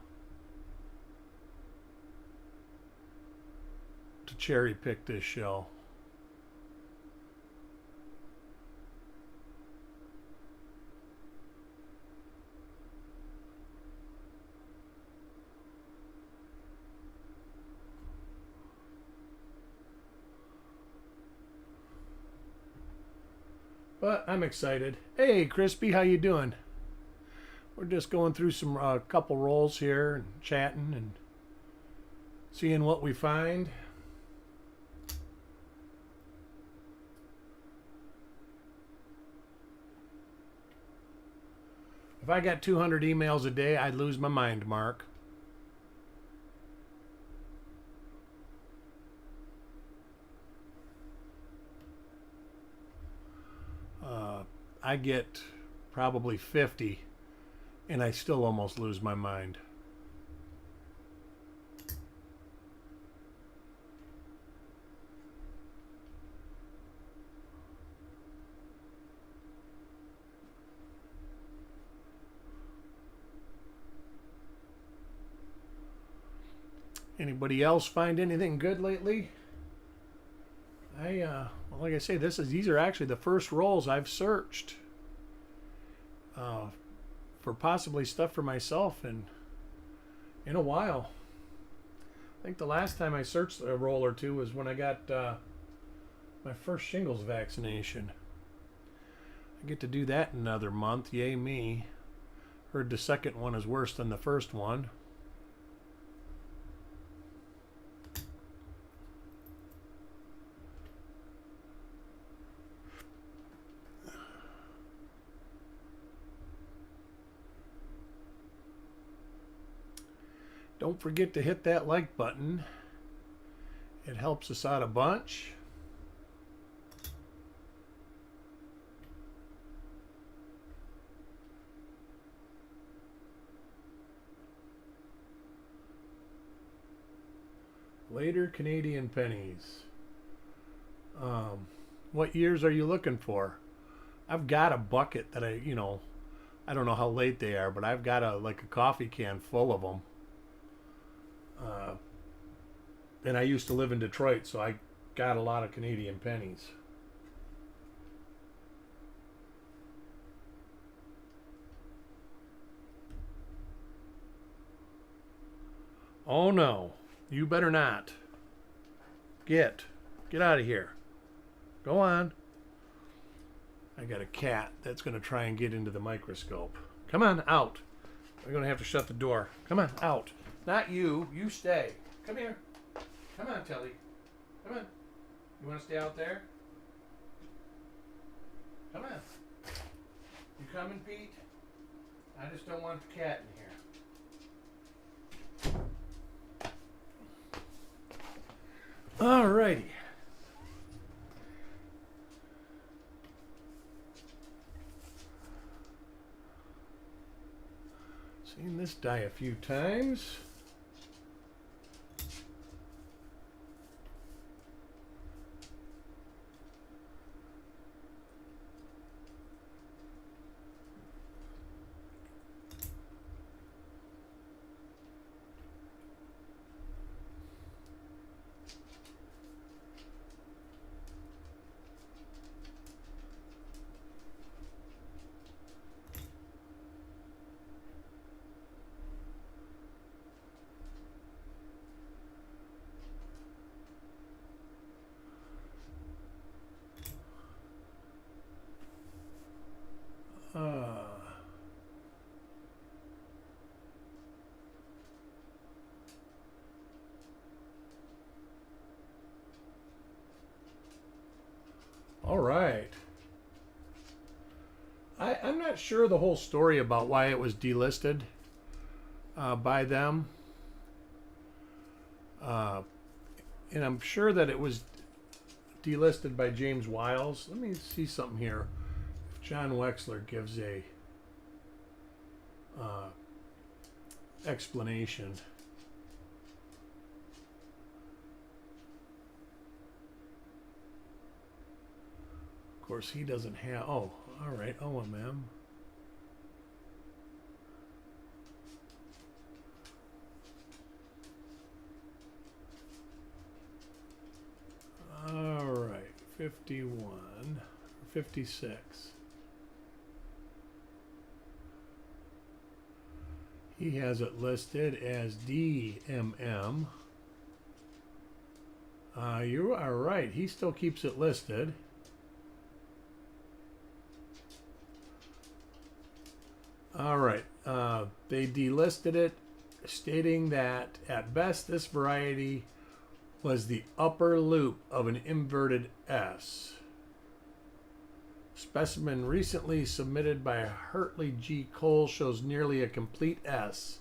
cherry pick this show. But I'm excited. Hey, Crispy, how you doing? We're just going through some couple rolls here and chatting and seeing what we find. If I got 200 emails a day, I'd lose my mind, Mark. I get probably 50, and I still almost lose my mind. Anybody else find anything good lately? Well, like I say, these are actually the first rolls I've searched for possibly stuff for myself in a while. I think the last time I searched a roll or two was when I got my first shingles vaccination. I get to do that in another month. Yay me. Heard the second one is worse than the first one. Don't forget to hit that like button. It helps us out a bunch. Later Canadian pennies. What years are you looking for? I've got a bucket that I don't know how late they are, but I've got like a coffee can full of them. And I used to live in Detroit, so I got a lot of Canadian pennies. Oh no, you better not. Get out of here. Go on. I got a cat that's going to try and get into the microscope. Come on, out. We're going to have to shut the door. Come on, out. Not you. You stay. Come here. Come on, Telly. Come on. You want to stay out there? Come on. You coming, Pete? I just don't want the cat in here. Alrighty. Seen this die a few times. All right. I'm not sure the whole story about why it was delisted by them. And I'm sure that it was delisted by James Wiles. Let me see something here. If John Wexler gives a explanation. Of course, he doesn't have. Oh, all right. OMM. All right. 51 or 56. He has it listed as DMM. You are right. He still keeps it listed. All right. They delisted it, stating that at best this variety was the upper loop of an inverted S. Specimen recently submitted by Hartley G. Cole shows nearly a complete S.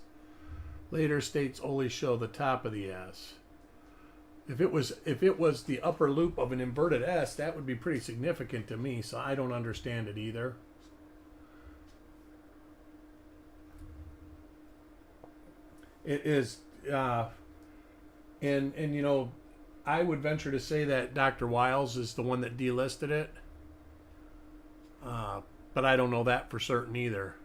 Later states only show the top of the S. If it was the upper loop of an inverted S, that would be pretty significant to me, so I don't understand it either. It is, and you know, I would venture to say that Dr. Wiles is the one that delisted it. But I don't know that for certain either.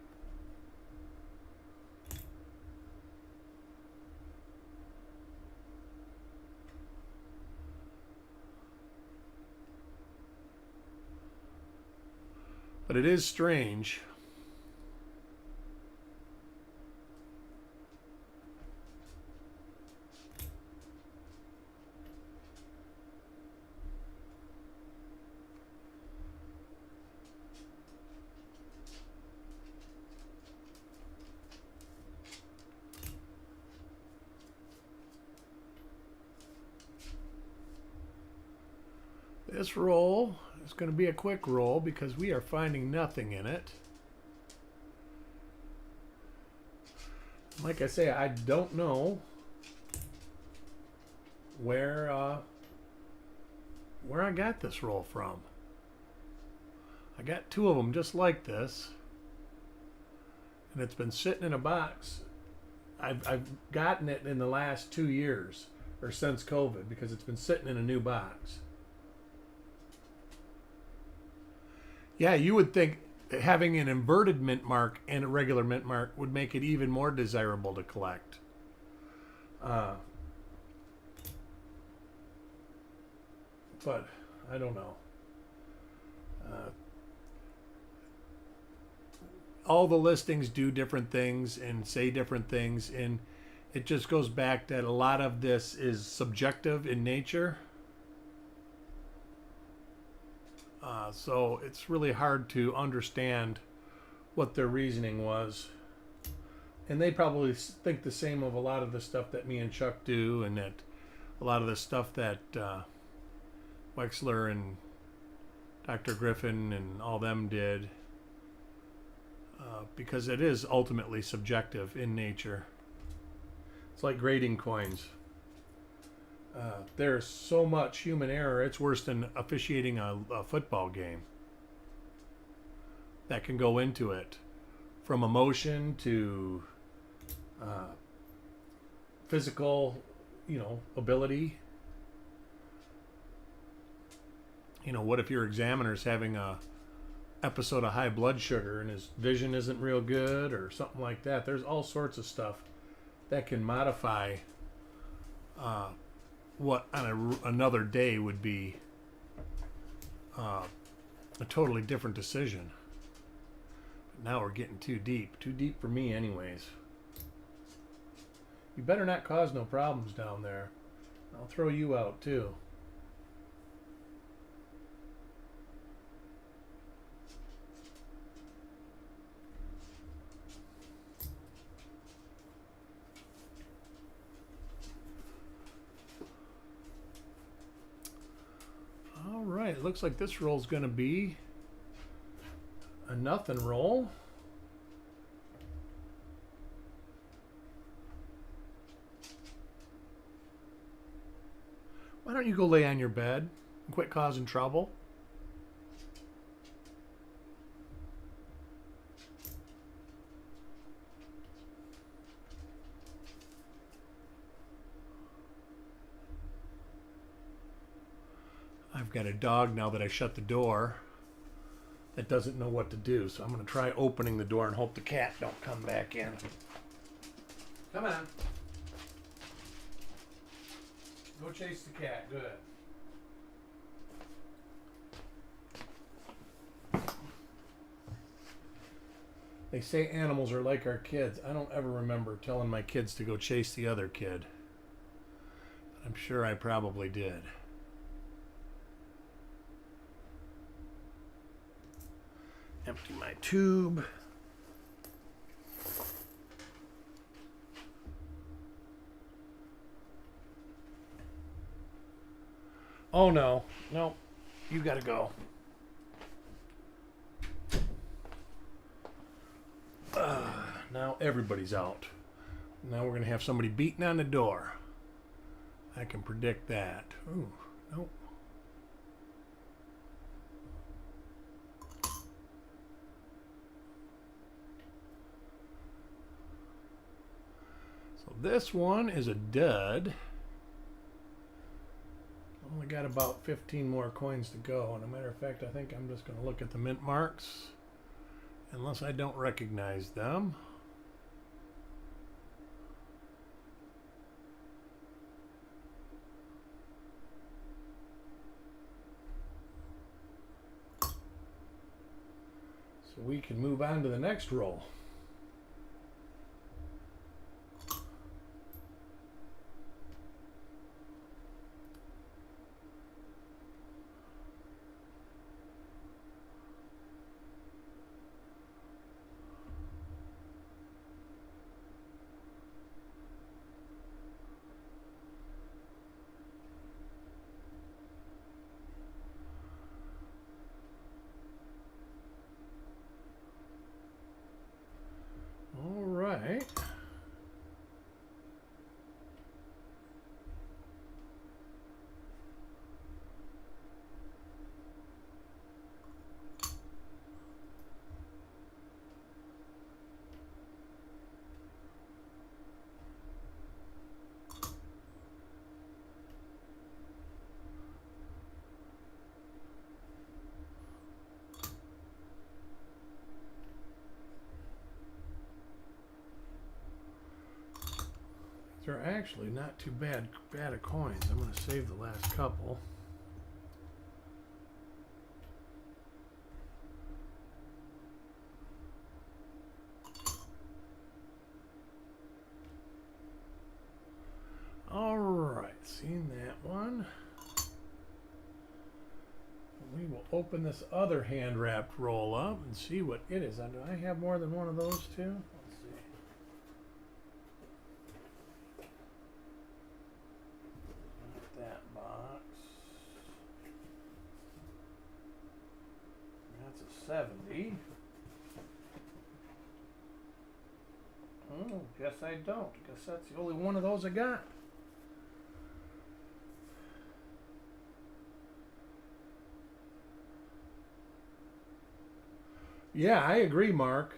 But it is strange. This roll is going to be a quick roll because we are finding nothing in it. Like I say, I don't know where I got this roll from. I got two of them just like this, and it's been sitting in a box. I've gotten it in the last 2 years or since COVID because it's been sitting in a new box. Yeah, you would think that having an inverted mint mark and a regular mint mark would make it even more desirable to collect. But I don't know. All the listings do different things and say different things, and it just goes back that a lot of this is subjective in nature. So it's really hard to understand what their reasoning was. And they probably think the same of a lot of the stuff that me and Chuck do, and that a lot of the stuff that Wexler and Dr. Griffin and all them did, because it is ultimately subjective in nature. It's like grading coins. There's so much human error, it's worse than officiating a football game. That can go into it. From emotion to physical, ability. What if your examiner's having a episode of high blood sugar and his vision isn't real good or something like that? There's all sorts of stuff that can modify what on another day would be a totally different decision. But now we're getting too deep for me anyways. You better not cause no problems down there. I'll throw you out too. All right, it looks like this roll's going to be a nothing roll. Why don't you go lay on your bed and quit causing trouble? I've got a dog now that I shut the door that doesn't know what to do, so I'm going to try opening the door and hope the cat don't come back in. Come on. Go chase the cat. Good. They say animals are like our kids. I don't ever remember telling my kids to go chase the other kid. But I'm sure I probably did. Empty my tube. Oh no, you gotta go. everybody's out. Now we're going to have somebody beating on the door. I can predict that. Ooh, nope. So this one is a dud. Only got about 15 more coins to go. And a matter of fact, I think I'm just going to look at the mint marks. Unless I don't recognize them. So we can move on to the next roll. All right. They're actually not too bad of coins. I'm going to save the last couple. All right, seen that one. We will open this other hand-wrapped roll up and see what it is. Do I have more than one of those too? Let's see. Not that box. That's a 70. Oh, guess I don't. Guess that's the only one of those I got. Yeah, I agree, Mark.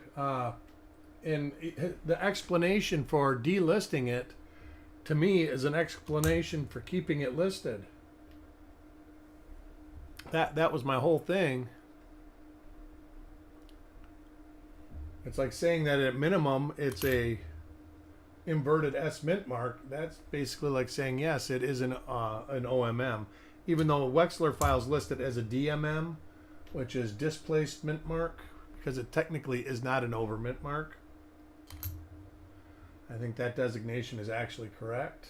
And the explanation for delisting it, to me, is an explanation for keeping it listed. That was my whole thing. It's like saying that at minimum it's a inverted S mint mark. That's basically like saying yes, it is an OMM, even though Wechsler files listed as a DMM, which is displaced mint mark, because it technically is not an over mint mark. I think that designation is actually correct.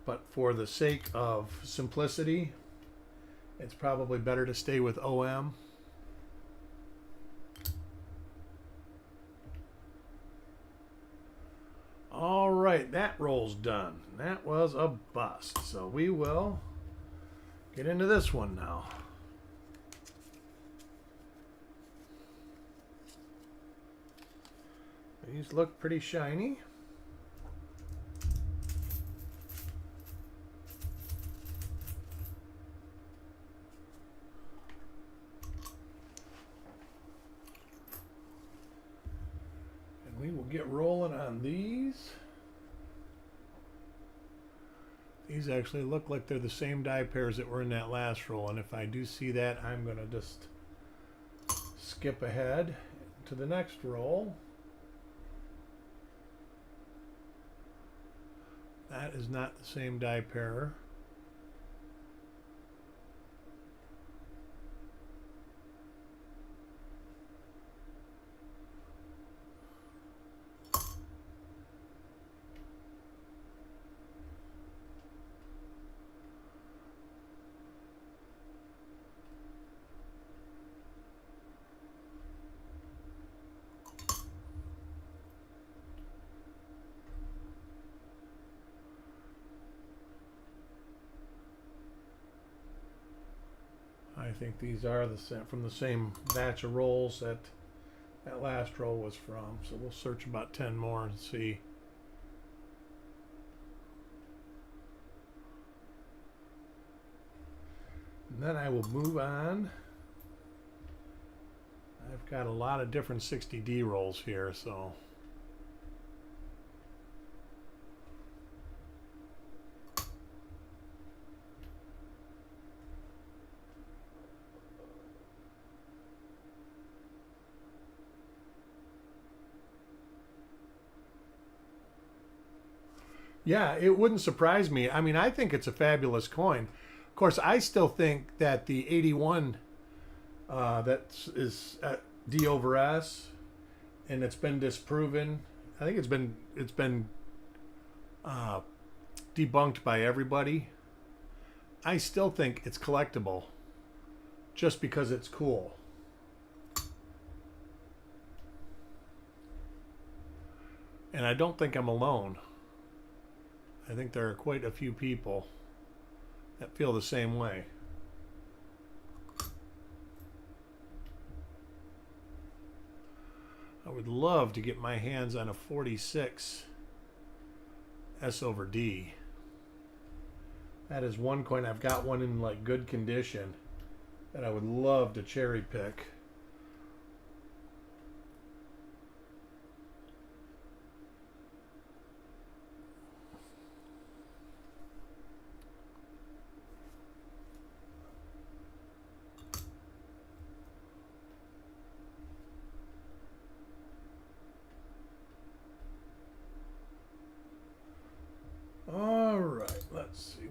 But for the sake of simplicity, it's probably better to stay with OM. All right, that roll's done. That was a bust. So we will get into this one now. These look pretty shiny. And we will get rolling on these. These actually look like they're the same die pairs that were in that last roll, and if I do see that, I'm going to just skip ahead to the next roll. That is not the same die pair. I think these are from the same batch of rolls that that last roll was from. So we'll search about 10 more and see. And then I will move on. I've got a lot of different 60D rolls here, so. Yeah, it wouldn't surprise me. I mean, I think it's a fabulous coin. Of course, I still think that the 81 that is at D over S, and it's been disproven. I think it's been debunked by everybody. I still think it's collectible, just because it's cool. And I don't think I'm alone. I think there are quite a few people that feel the same way. I would love to get my hands on a 46 S over D. That is one coin. I've got one in like good condition that I would love to cherry pick.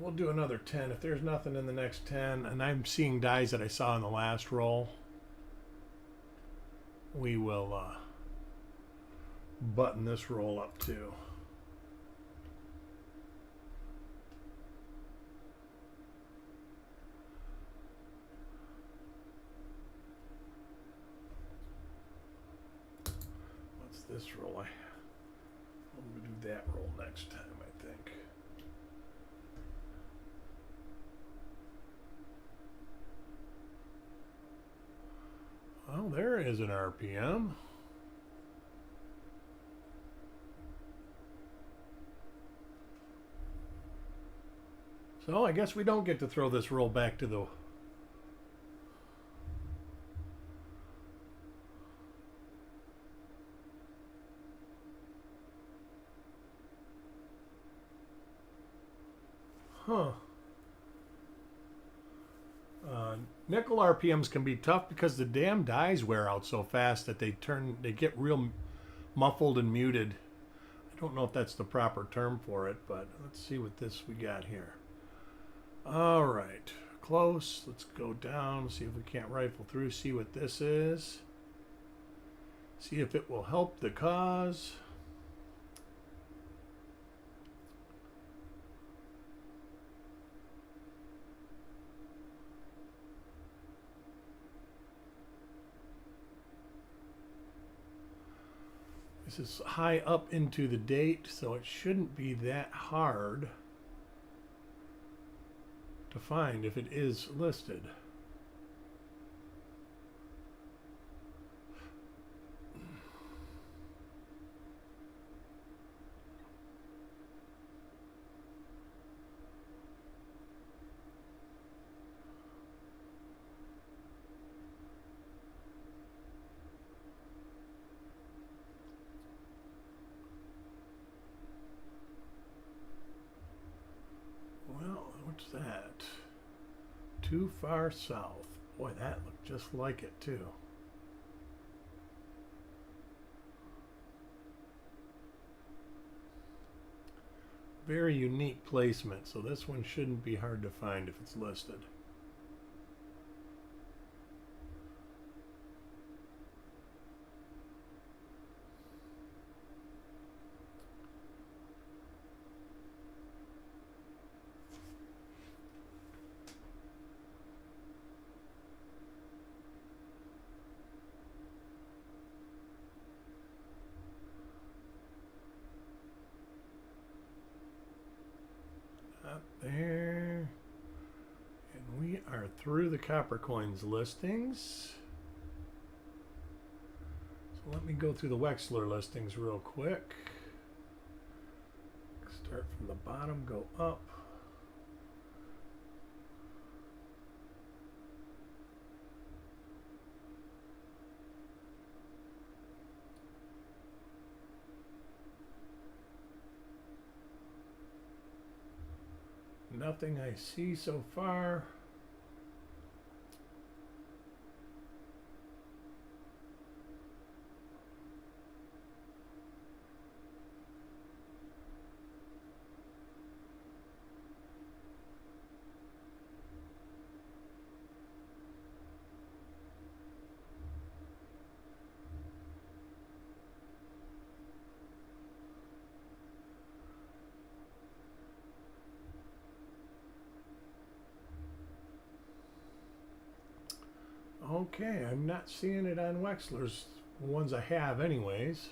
We'll do another 10. If there's nothing in the next 10, and I'm seeing dies that I saw in the last roll, we will button this roll up too. What's this roll? I'm going to do that roll next time, I think. Well, there is an RPM. So I guess we don't get to throw this roll back to the... Huh. Nickel RPMs can be tough because the damn dies wear out so fast that they get real muffled and muted. I don't know if that's the proper term for it, but let's see what this we got here. All right, close. Let's go down, see if we can't rifle through, see what this is. See if it will help the cause. This is high up into the date, so it shouldn't be that hard to find if it is listed. What's that? Too far south. Boy, that looked just like it too. Very unique placement, so this one shouldn't be hard to find if it's listed. There, and we are through the copper coins listings. So Let me go through the Wexler listings real quick. Start from the bottom, go up. Nothing I see so far. Okay, I'm not seeing it on Wexler's, the ones I have anyways.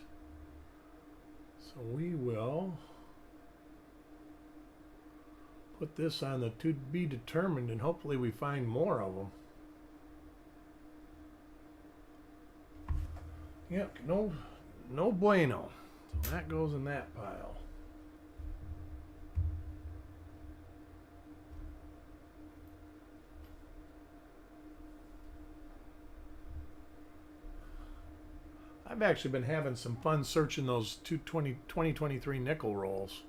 So we will put this on the to be determined, and hopefully we find more of them. Yep, no bueno. So that goes in that pile. I've actually been having some fun searching those 2023 nickel rolls.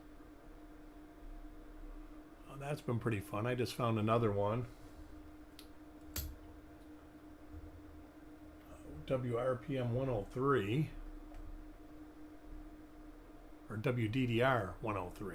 Oh, that's been pretty fun. I just found another one. WRPM 103 or WDDR 103.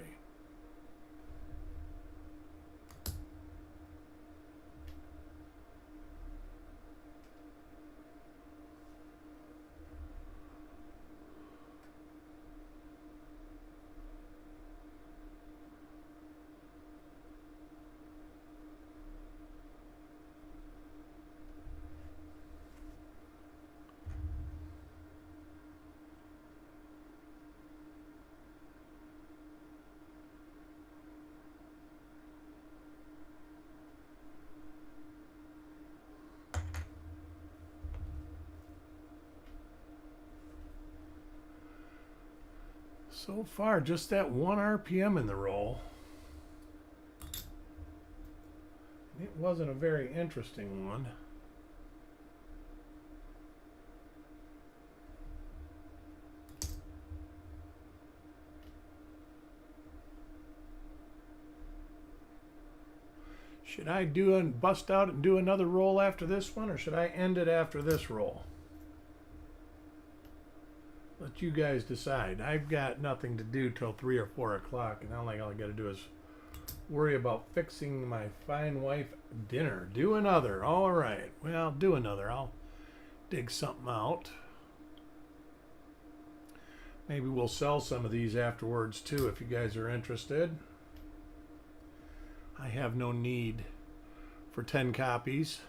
So far, just that 1 RPM in the roll. It wasn't a very interesting one. Should I bust out and do another roll after this one, or should I end it after this roll? Let you guys decide. I've got nothing to do till 3 or 4 o'clock, and all I got to do is worry about fixing my fine wife dinner. Do another. All right. Well, do another. I'll dig something out. Maybe we'll sell some of these afterwards too, if you guys are interested. I have no need for 10 copies.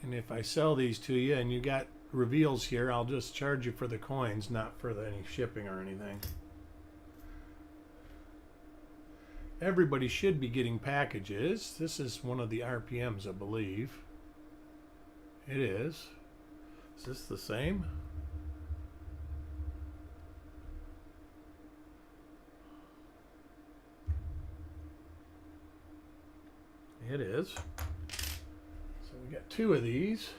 And if I sell these to you and you got reveals here, I'll just charge you for the coins, not for any shipping or anything. Everybody should be getting packages. This is one of the RPMs, I believe. It is. Is this the same? It is. So we got 2 of these.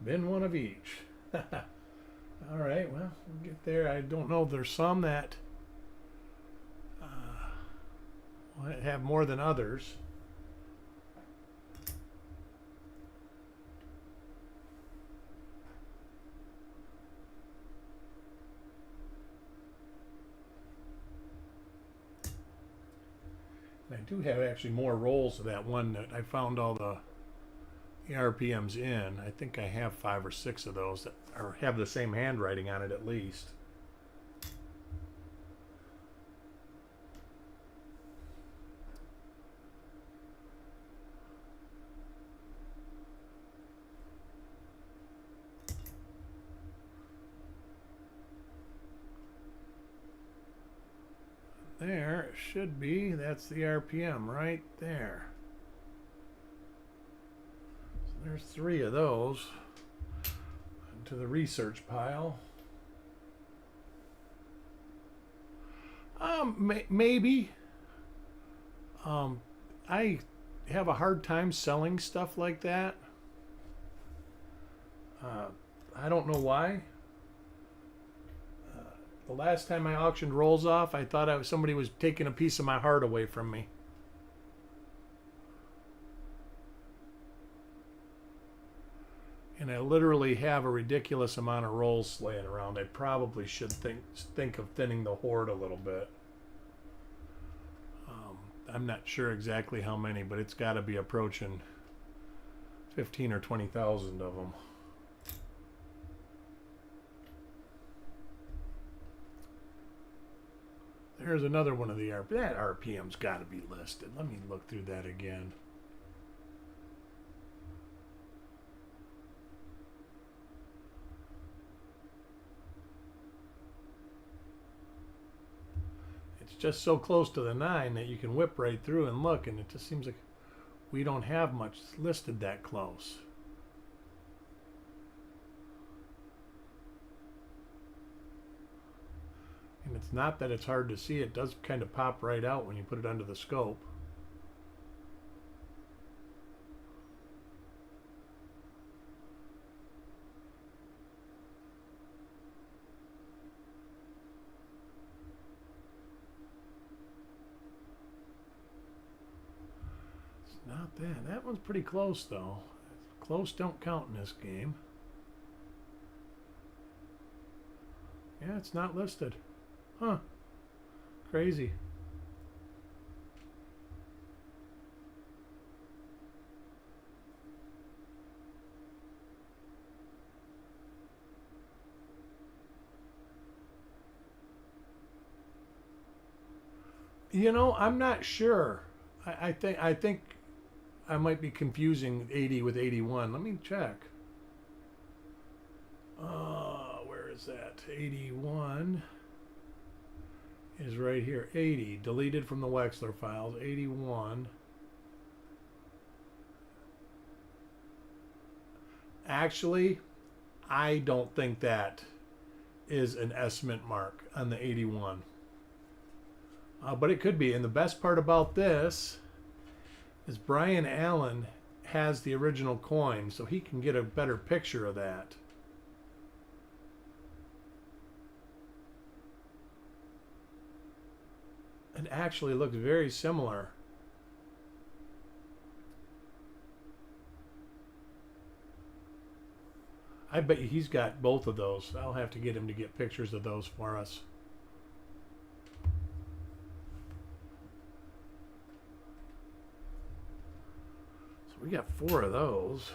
Bin one of each. All right, well, we'll get there. I don't know if there's some that have more than others. And I do have actually more rolls of that one that I found all the RPMs in. I think I have 5 or 6 of those that have the same handwriting on it at least. should be. That's the RPM right there. So there's 3 of those into the research pile. Maybe. I have a hard time selling stuff like that. I don't know why. The last time I auctioned rolls off, I thought somebody was taking a piece of my heart away from me. And I literally have a ridiculous amount of rolls laying around. I probably should think of thinning the hoard a little bit. I'm not sure exactly how many, but it's got to be approaching 15 or 20,000 of them. There's another one of the that RPM's got to be listed. Let me look through that again. It's just so close to the 9 that you can whip right through and look, and it just seems like we don't have much listed that close. And it's not that it's hard to see. It does kind of pop right out when you put it under the scope. It's not that. That one's pretty close, though. Close don't count in this game. Yeah, it's not listed. Huh. Crazy. You know, I'm not sure. I think I might be confusing 80 with 81. Let me check. Where is that? 81 is right here. 80 deleted from the Wexler files. 81. Actually, I don't think that is an estimate mark on the 81. But it could be. And the best part about this is Brian Allen has the original coin, so he can get a better picture of that. It actually looks very similar. I bet you he's got both of those. I'll have to get him to get pictures of those for us. So we got 4 of those.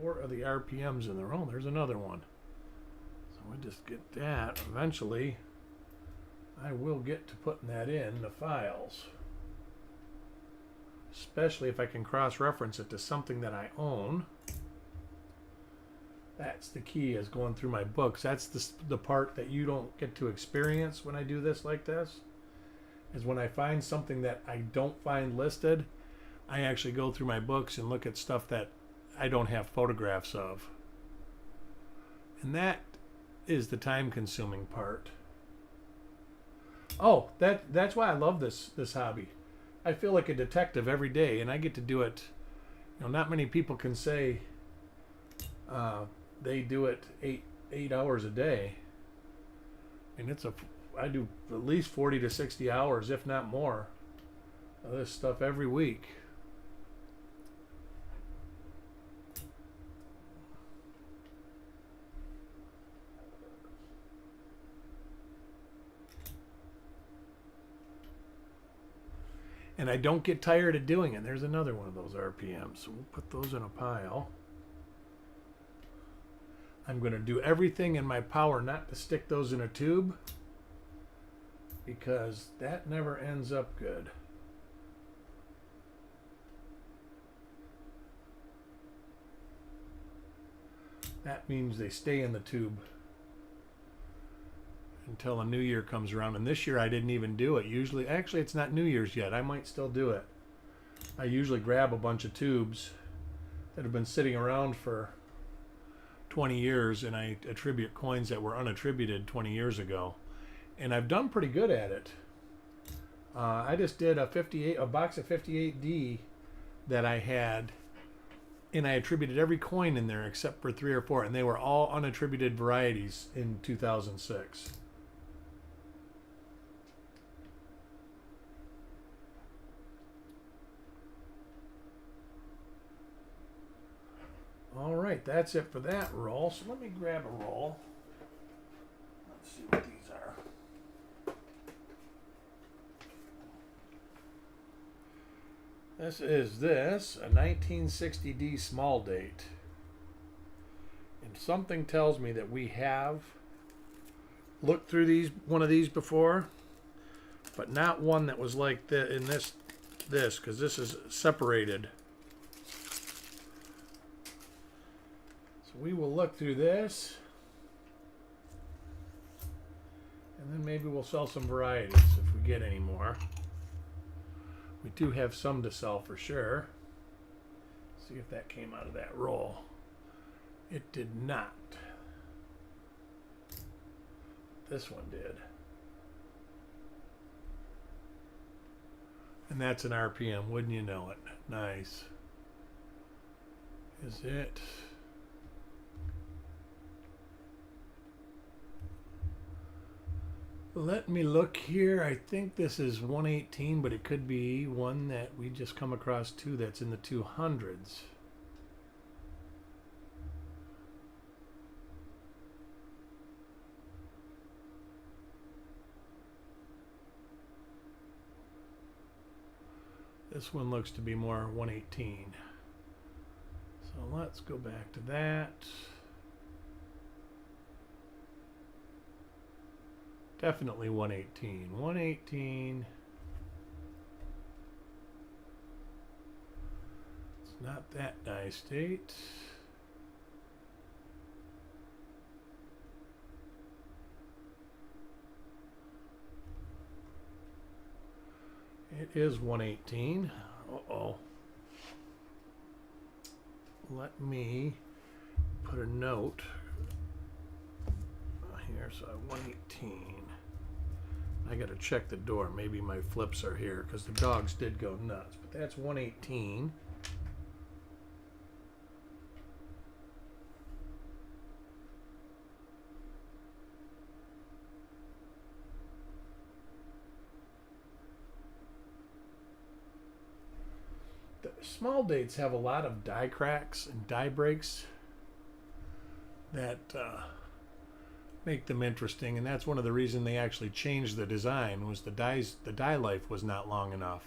4 of the RPMs in the row. There's another one. So we'll just get that eventually. I will get to putting that in the files. Especially if I can cross-reference it to something that I own. That's the key, is going through my books. That's the part that you don't get to experience when I do this like this. Is when I find something that I don't find listed, I actually go through my books and look at stuff that I don't have photographs of. And that is the time-consuming part. Oh, that's why I love this hobby. I feel like a detective every day, and I get to do it. You know, not many people can say they do it eight hours a day. And I do at least 40 to 60 hours, if not more, of this stuff every week. And I don't get tired of doing it. There's another one of those RPMs. So we'll put those in a pile. I'm going to do everything in my power not to stick those in a tube, because that never ends up good. That means they stay in the tube until a new year comes around. And this year I didn't even do it. Usually, actually, it's not New Year's yet. I might still do it. I usually grab a bunch of tubes that have been sitting around for 20 years, and I attribute coins that were unattributed 20 years ago. And I've done pretty good at it. I just did a box of 58D that I had, and I attributed every coin in there except for 3 or 4, and they were all unattributed varieties in 2006. All right, that's it for that roll. So let me grab a roll. Let's see what these are. This is a 1960D small date. And something tells me that we have looked through one of these before, but not one that was like this, because this is separated. So we will look through this, and then maybe we'll sell some varieties if we get any more. We do have some to sell for sure. See if that came out of that roll. It did not. This one did. And that's an RPM, wouldn't you know it? Nice. Is it? Let me look here. I think this is 118, but it could be one that we just come across too that's in the 200s. This one looks to be more 118. So let's go back to that. Definitely 118. 118. It's not that nice date. It is 118. Uh-oh. Let me put a note here. So 118. I got to check the door. Maybe my flips are here because the dogs did go nuts. But that's 118. The small dates have a lot of die cracks and die breaks that make them interesting, and that's one of the reasons they actually changed the design. Was the die life was not long enough.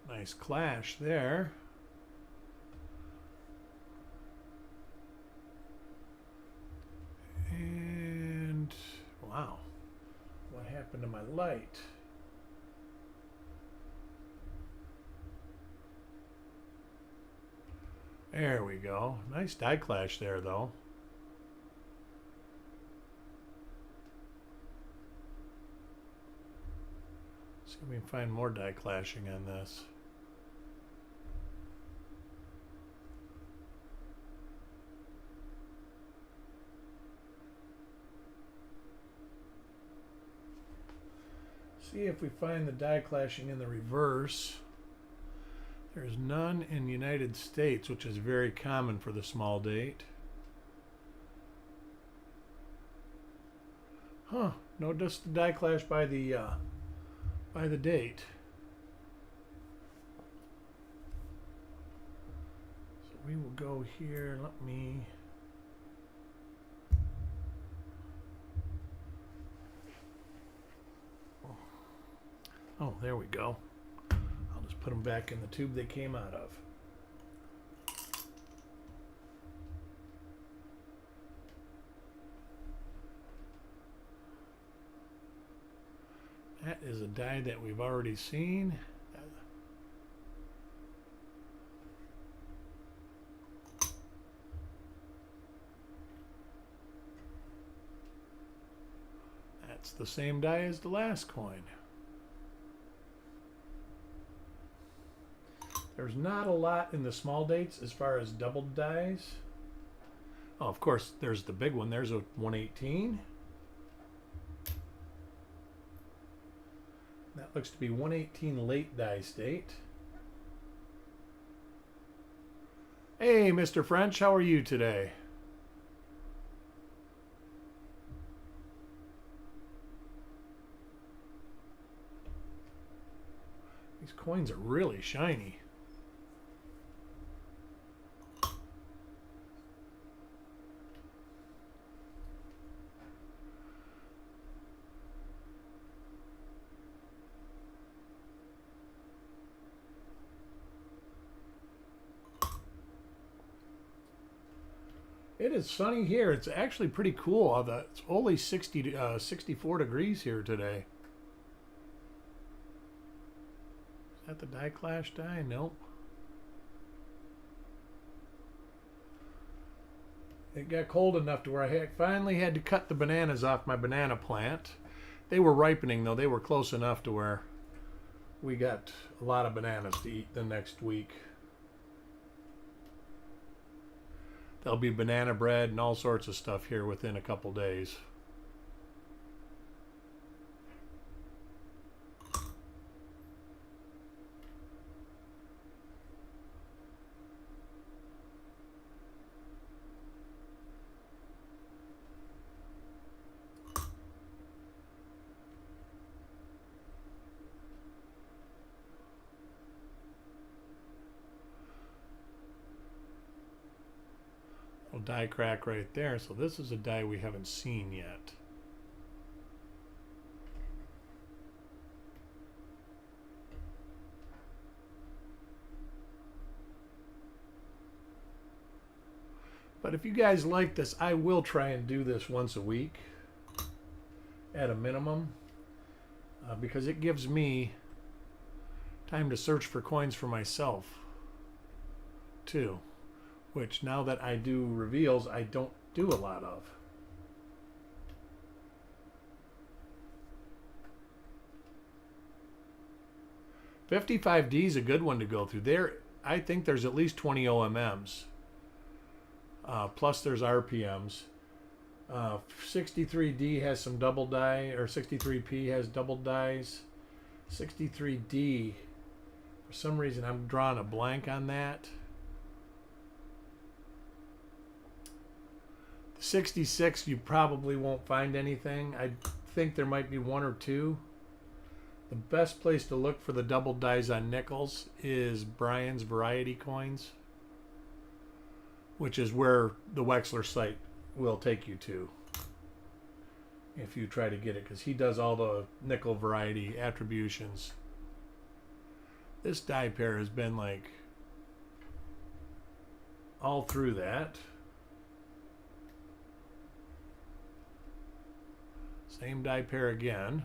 Nice clash there. And wow, what happened to my light? There we go. Nice die clash there, though. See if we can find more die clashing on this. See if we find the die clashing in the reverse. There's none in the United States, which is very common for the small date. Huh, no, just the die clash by the date. So we will go here. Let me... Oh, there we go. I'll just put them back in the tube they came out of. That is a die that we've already seen. It's the same die as the last coin. There's not a lot in the small dates as far as doubled dies. Oh, of course, there's the big one. There's a 118. That looks to be 118 late die state. Hey, Mr. French, how are you today? These coins are really shiny. It is sunny here. It's actually pretty cool. It's only 64 degrees here today. Is that the die clash die? Nope. It got cold enough to where I finally had to cut the bananas off my banana plant. They were ripening though. They were close enough to where we got a lot of bananas to eat the next week. There'll be banana bread and all sorts of stuff here within a couple days. Die crack right there. So this is a die we haven't seen yet. But if you guys like this, I will try and do this once a week at a minimum, because it gives me time to search for coins for myself too, which now that I do reveals, I don't do a lot of. $55D is a good one to go through. There, I think there's at least 20 OMMs. Plus there's RPMs. 63D has some double die, or 63P has double dies. 63D, for some reason I'm drawing a blank on that. 66, you probably won't find anything. I think there might be one or two. The best place to look for the double dies on nickels is Brian's Variety Coins, which is where the Wexler site will take you to if you try to get it, because he does all the nickel variety attributions. This die pair has been like all through that. Same die pair again.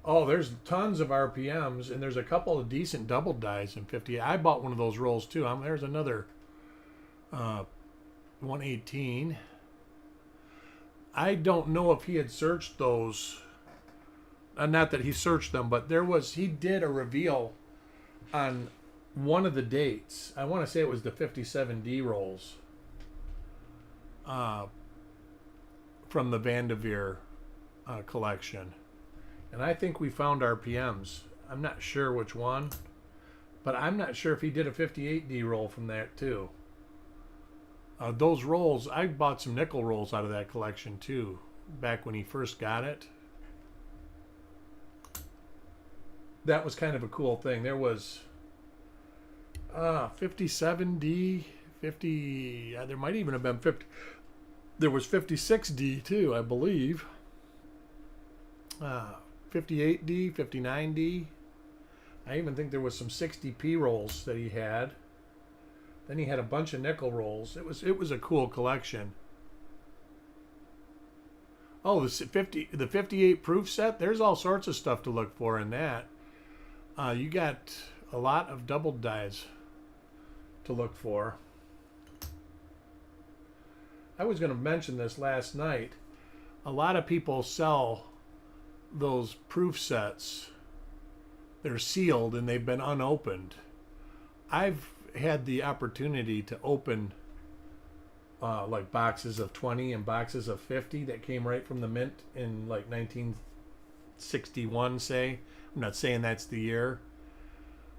Oh, there's tons of RPMs, and there's a couple of decent double dies in 50. I bought one of those rolls too. There's another 118. I don't know if he had searched those. Not that he searched them, but he did a reveal on one of the dates. I want to say it was the 57D rolls from the Vanderveer collection. And I think we found RPMs. I'm not sure which one, but I'm not sure if he did a 58D roll from that too. Those rolls, I bought some nickel rolls out of that collection too, back when he first got it. That was kind of a cool thing. There was 57D, 50, there might even have been 50. There was 56D too, I believe. 58D, 59D. I even think there was some 60P rolls that he had. Then he had a bunch of nickel rolls. It was a cool collection. Oh, the 58 proof set. There's all sorts of stuff to look for in that. You got a lot of double dies to look for. I was going to mention this last night. A lot of people sell those proof sets. They're sealed and they've been unopened. I've had the opportunity to open like boxes of 20 and boxes of 50 that came right from the mint in like 1961, say. I'm not saying that's the year,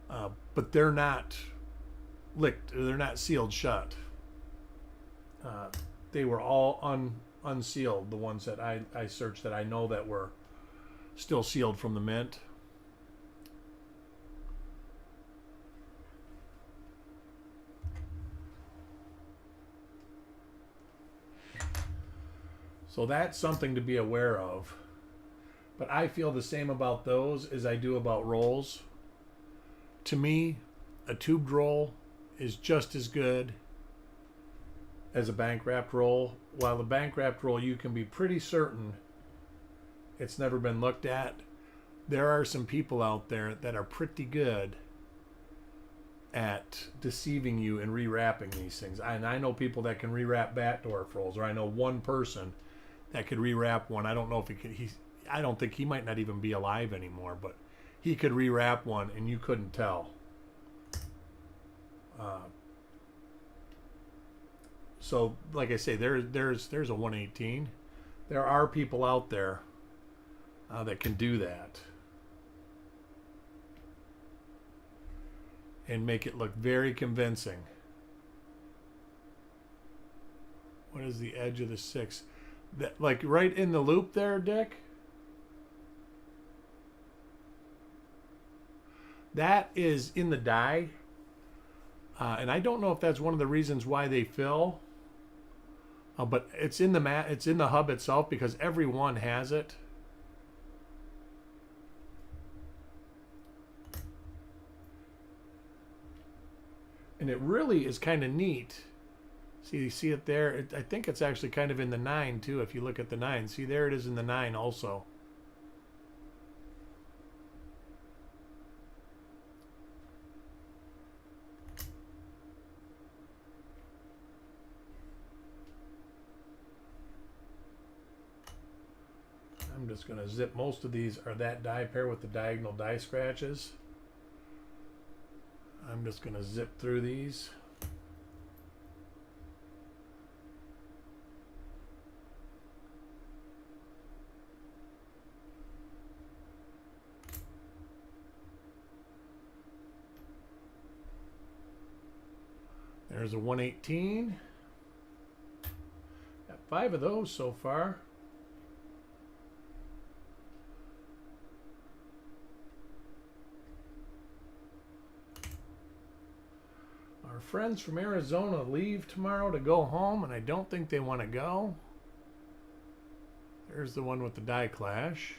but they're not licked. They're not sealed shut. They were all unsealed, the ones that I searched that I know that were still sealed from the mint. So that's something to be aware of. But I feel the same about those as I do about rolls. To me, a tubed roll is just as good as a bank wrapped roll. While the bank wrapped roll, you can be pretty certain it's never been looked at. There are some people out there that are pretty good at deceiving you and rewrapping these things. And I know people that can rewrap Batdorf rolls, or I know one person that could rewrap one. I don't know if he could. I don't think he might not even be alive anymore, but he could rewrap one and you couldn't tell. So, like I say, there's a 118. There are people out there that can do that and make it look very convincing. What is the edge of the 6? That, like right in the loop there, Dick? That is in the die. And I don't know if that's one of the reasons why they fill. But it's in the it's in the hub itself, because every one has it. And it really is kind of neat. See, you see it there? I think it's actually kind of in the 9 too, if you look at the 9. See, there it is in the 9 also. I'm just going to zip. Most of these are that die pair with the diagonal die scratches. I'm just going to zip through these. There's a 118. Got 5 of those so far. Our friends from Arizona leave tomorrow to go home, and I don't think they want to go. There's the one with the die clash.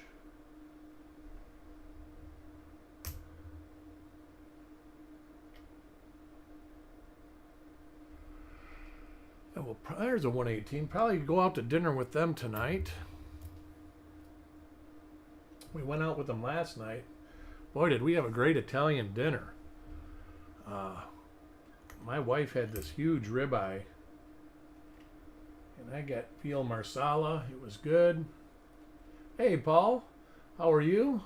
And there's a 118. Probably go out to dinner with them tonight. We went out with them last night. Boy, did we have a great Italian dinner. My wife had this huge ribeye, and I got veal marsala. It was good. Hey, Paul, how are you?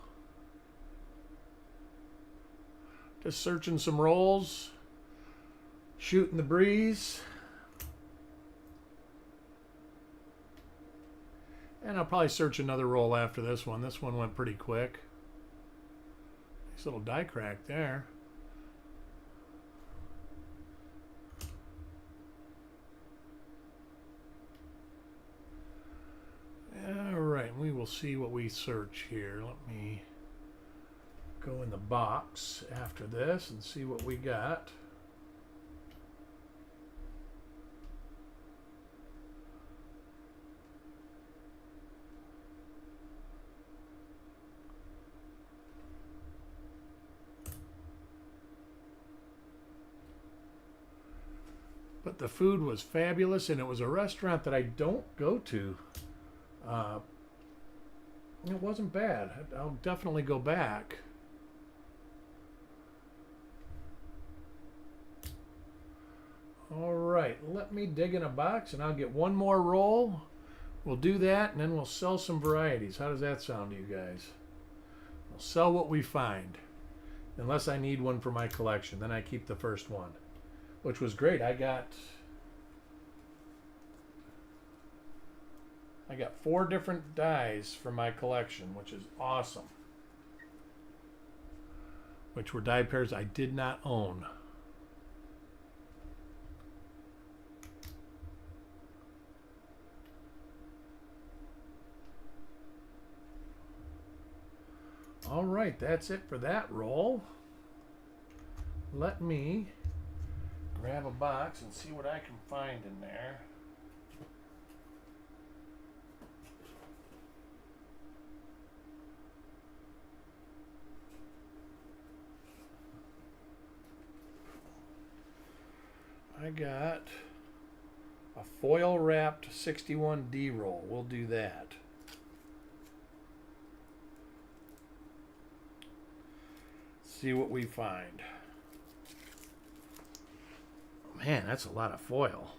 Just searching some rolls, shooting the breeze. And I'll probably search another roll after this one. This one went pretty quick. Nice little die crack there. Alright, we will see what we search here. Let me go in the box after this and see what we got. But the food was fabulous, and it was a restaurant that I don't go to. It wasn't bad. I'll definitely go back. right, let me dig in a box and I'll get one more roll. We'll do that and then we'll sell some varieties. How does that sound to you guys? We'll sell what we find. Unless I need one for my collection. Then I keep the first one. Which was great. I got 4 different dies for my collection, which is awesome. Which were die pairs I did not own. All right, that's it for that roll. Let me grab a box and see what I can find in there. I got a foil wrapped 61D roll. We'll do that. See what we find. Man, that's a lot of foil.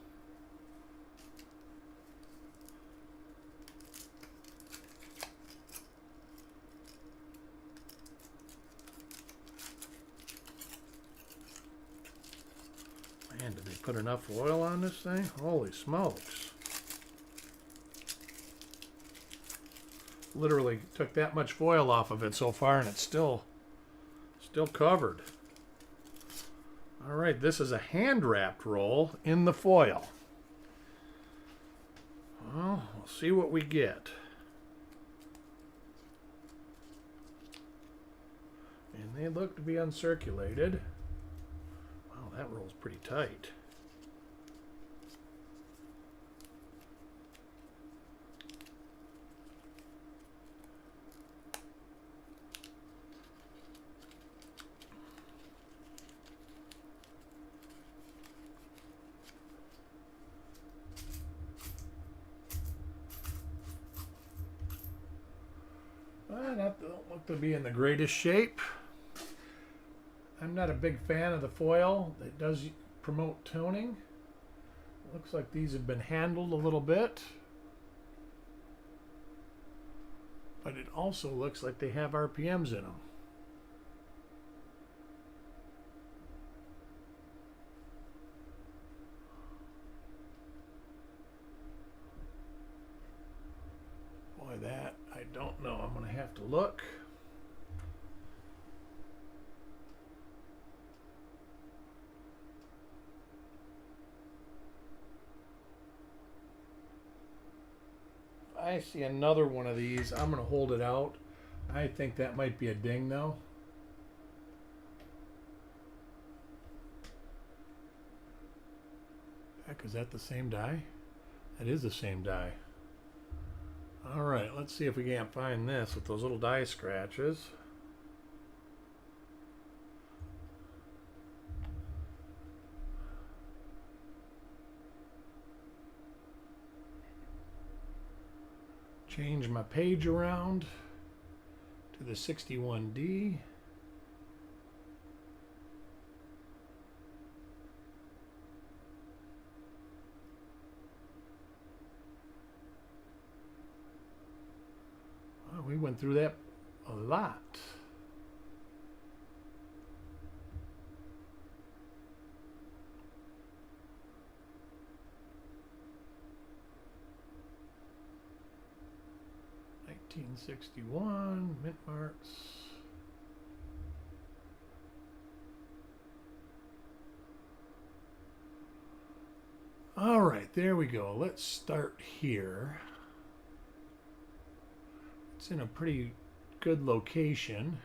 Man, did they put enough foil on this thing? Holy smokes. Literally took that much foil off of it so far and it's still covered. All right, this is a hand-wrapped roll in the foil. Well, we'll see what we get. And they look to be uncirculated. Wow, that roll's pretty tight. That don't look to be in the greatest shape. I'm not a big fan of the foil. It does promote toning. Looks like these have been handled a little bit. But it also looks like they have RPMs in them. Boy, that I don't know. I'm going to have to look. I see another one of these. I'm going to hold it out. I think that might be a ding though. Heck, is that the same die? That is the same die. All right, let's see if we can't find this with those little die scratches. Change my page around to the 61D. Well, we went through that a lot. $19.61 mint marks. All right, there we go. Let's start here. It's in a pretty good location.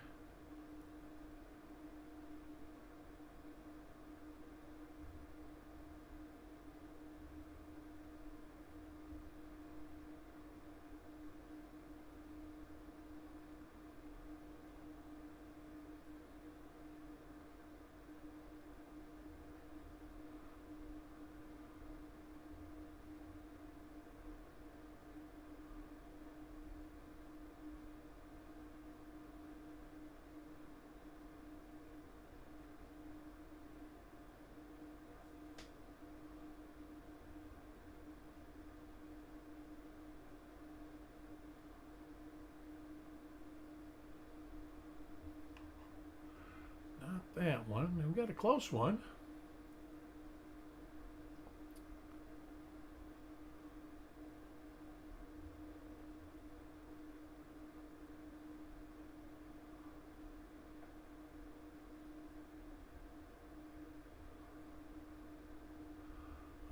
that one. We got a close one.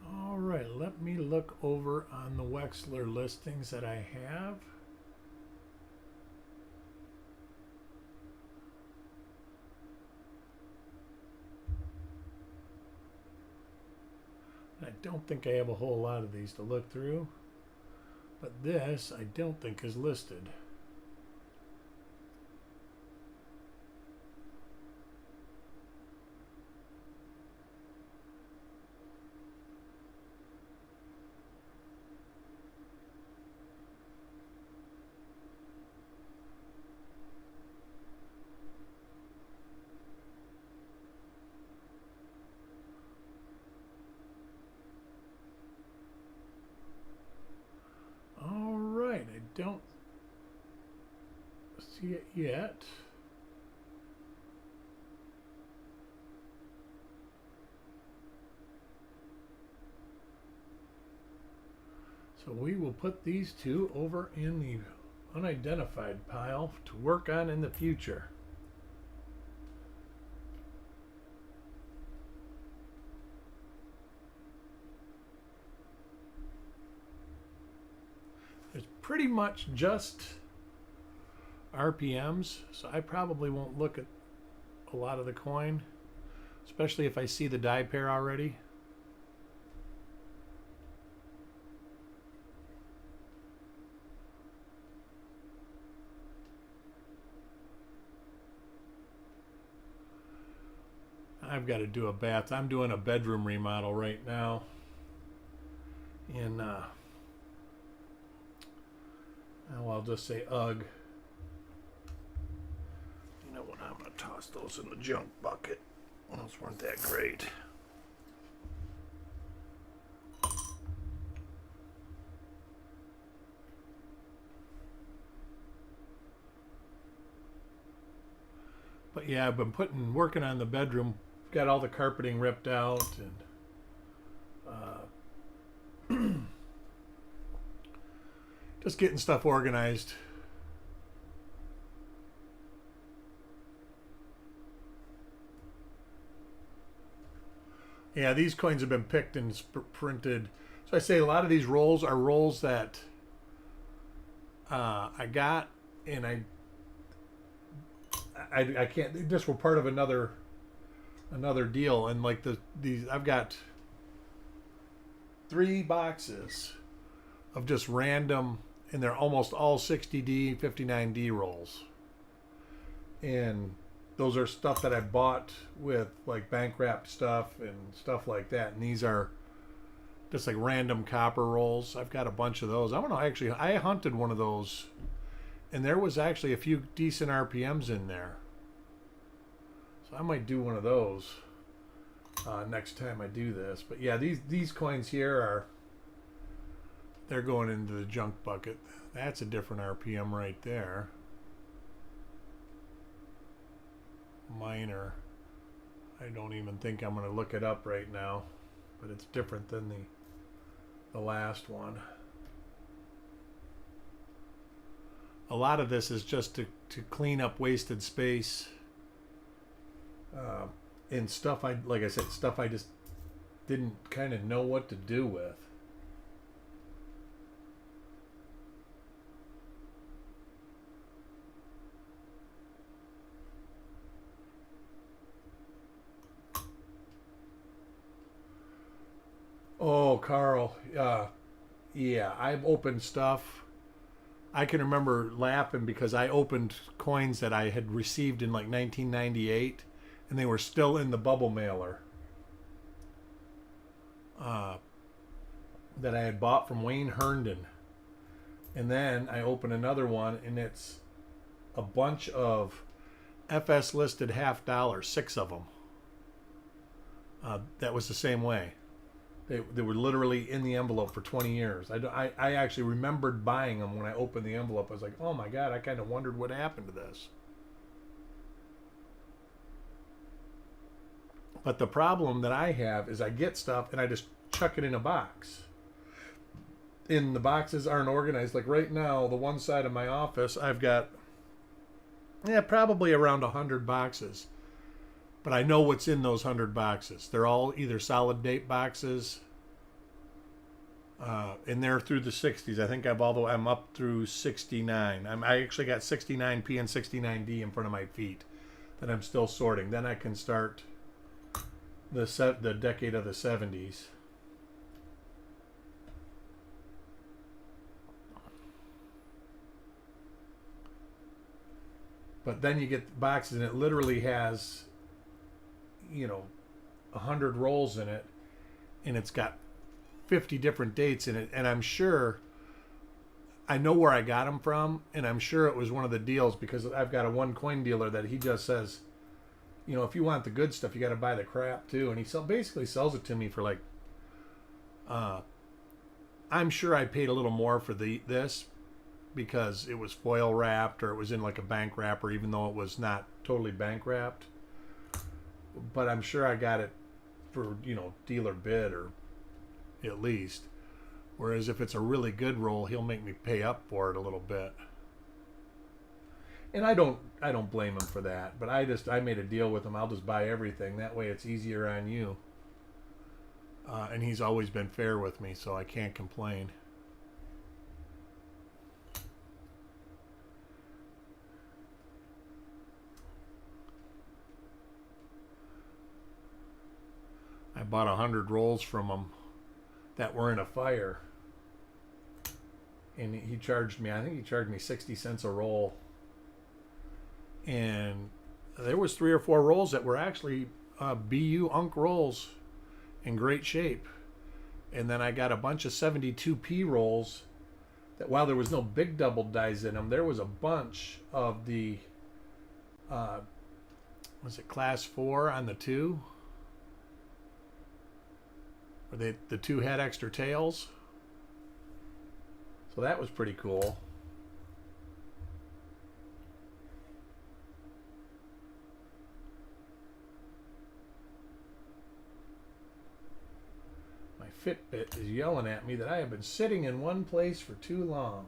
All right, let me look over on the Wexler listings that I have. I don't think I have a whole lot of these to look through, but this I don't think is listed. I don't see it yet. So we will put these two over in the unidentified pile to work on in the future. It's pretty much just RPMs, so I probably won't look at a lot of the coin, especially if I see the die pair already. I've got to do a bath. I'm doing a bedroom remodel right now in I'll just say UGG. You know what? I'm going to toss those in the junk bucket. Those weren't that great. But yeah, I've been working on the bedroom. Got all the carpeting ripped out and just getting stuff organized. Yeah, these coins have been picked and printed. So I say a lot of these rolls are rolls that I got, and I can't. They just were part of another deal, and like these I've got 3 boxes of just random, and they're almost all 60D, 59D rolls. And those are stuff that I bought with like bank wrap stuff and stuff like that. And these are just like random copper rolls. I've got a bunch of those. I hunted one of those, and there was actually a few decent RPMs in there. So I might do one of those next time I do this. But yeah, these coins here they're going into the junk bucket. That's a different RPM right there. Minor. I don't even think I'm going to look it up right now, but it's different than the last one. A lot of this is just to clean up wasted space and stuff like I said, stuff I just didn't kind of know what to do with. Oh, Carl, yeah, I've opened stuff. I can remember laughing because I opened coins that I had received in like 1998, and they were still in the bubble mailer that I had bought from Wayne Herndon. And then I opened another one, and it's a bunch of FS listed $50, 6 of them. That was the same way. They were literally in the envelope for 20 years. I actually remembered buying them when I opened the envelope. I was like, oh my God, I kind of wondered what happened to this. But the problem that I have is I get stuff and I just chuck it in a box. And the boxes aren't organized. Like right now, the one side of my office, I've got, probably around 100 boxes. But I know what's in those 100 boxes. They're all either solid date boxes, and they're through the 60s. I think I'm up through 69. I actually got 69P and 69D in front of my feet that I'm still sorting. Then I can start the decade of the 70s. But then you get boxes and it literally has, 100 rolls in it, and it's got 50 different dates in it. And I'm sure I know where I got them from, and I'm sure it was one of the deals, because I've got a one coin dealer that he just says, if you want the good stuff, you got to buy the crap too. And he basically sells it to me for like, I'm sure I paid a little more for this because it was foil wrapped, or it was in like a bank wrapper, even though it was not totally bank wrapped. But I'm sure I got it for, dealer bid, or at least. Whereas if it's a really good roll, he'll make me pay up for it a little bit. And I don't blame him for that. But I made a deal with him. I'll just buy everything. That way it's easier on you. And he's always been fair with me, so I can't complain. I bought 100 rolls from him that were in a fire, and he charged me, I think he charged me 60 cents a roll. And there was 3 or 4 rolls that were actually BU Unk rolls in great shape. And then I got a bunch of 72P rolls that, while there was no big double dies in them, there was a bunch of the was it class 4 on the 2, where the 2 had extra tails. So that was pretty cool. My Fitbit is yelling at me that I have been sitting in one place for too long.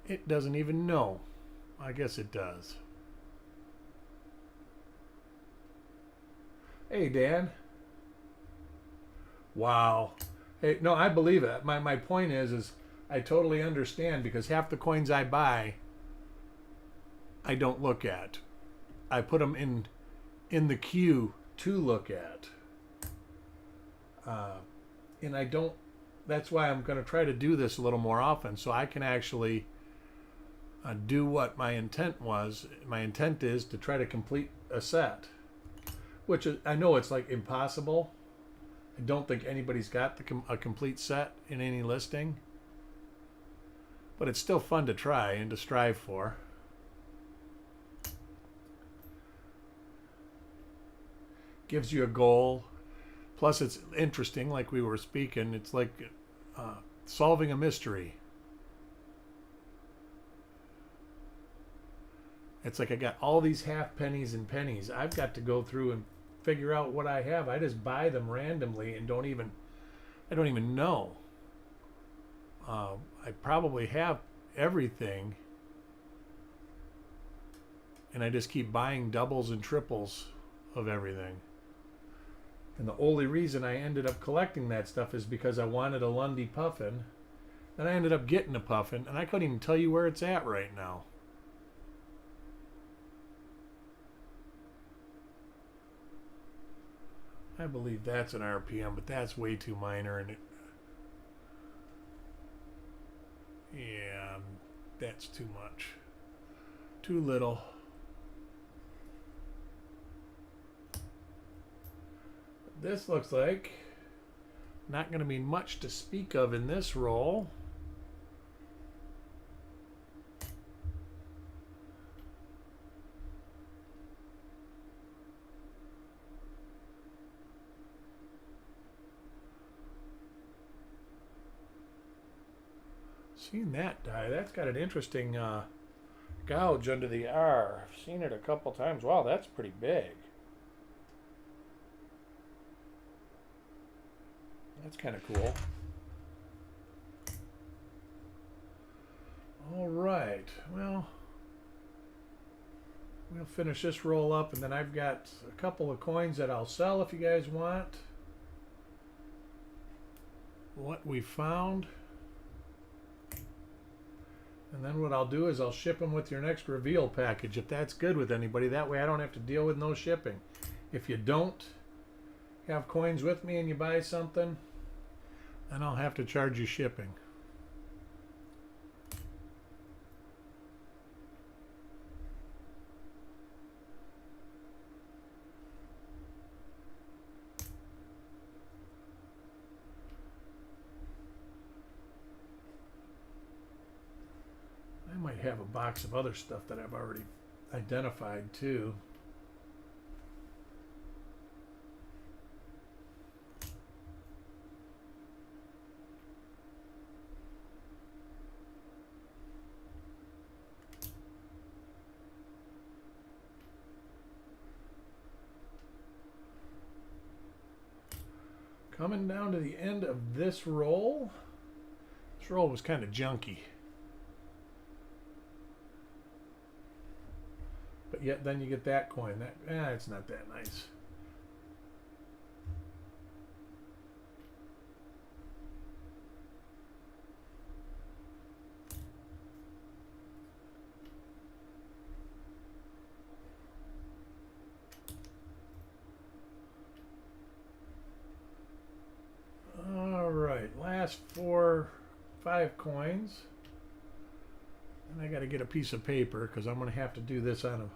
It doesn't even know. I guess it does. Hey, Dan. Wow. Hey, no, I believe it. My point is I totally understand, because half the coins I buy, I don't look at. I put them in the queue to look at. And I don't, that's why I'm going to try to do this a little more often, so I can actually do what my intent was. My intent is to try to complete a set, which I know it's like impossible. I don't think anybody's got a complete set in any listing. But it's still fun to try and to strive for. Gives you a goal. Plus it's interesting, like we were speaking. It's like solving a mystery. It's like I got all these half pennies and pennies. I've got to go through and figure out what I have. I just buy them randomly and I don't even know. I probably have everything, and I just keep buying doubles and triples of everything. And the only reason I ended up collecting that stuff is because I wanted a Lundy puffin. Then I ended up getting a puffin, and I couldn't even tell you where it's at right now. I believe that's an RPM, but that's way too minor, and yeah, that's too much. Too little. This looks like not going to be much to speak of in this roll. Seen that die. That's got an interesting gouge under the R. I've seen it a couple times. Wow, that's pretty big. That's kind of cool. All right. Well, we'll finish this roll up, and then I've got a couple of coins that I'll sell if you guys want. What we found. And then what I'll do is I'll ship them with your next reveal package if that's good with anybody. That way I don't have to deal with no shipping. If you don't have coins with me and you buy something, then I'll have to charge you shipping. I might have a box of other stuff that I've already identified too. Coming down to the end of this roll. This roll was kind of junky. But yet then you get that coin. It's not that nice. All right, last 5 coins. And I got to get a piece of paper because I'm going to have to do this on a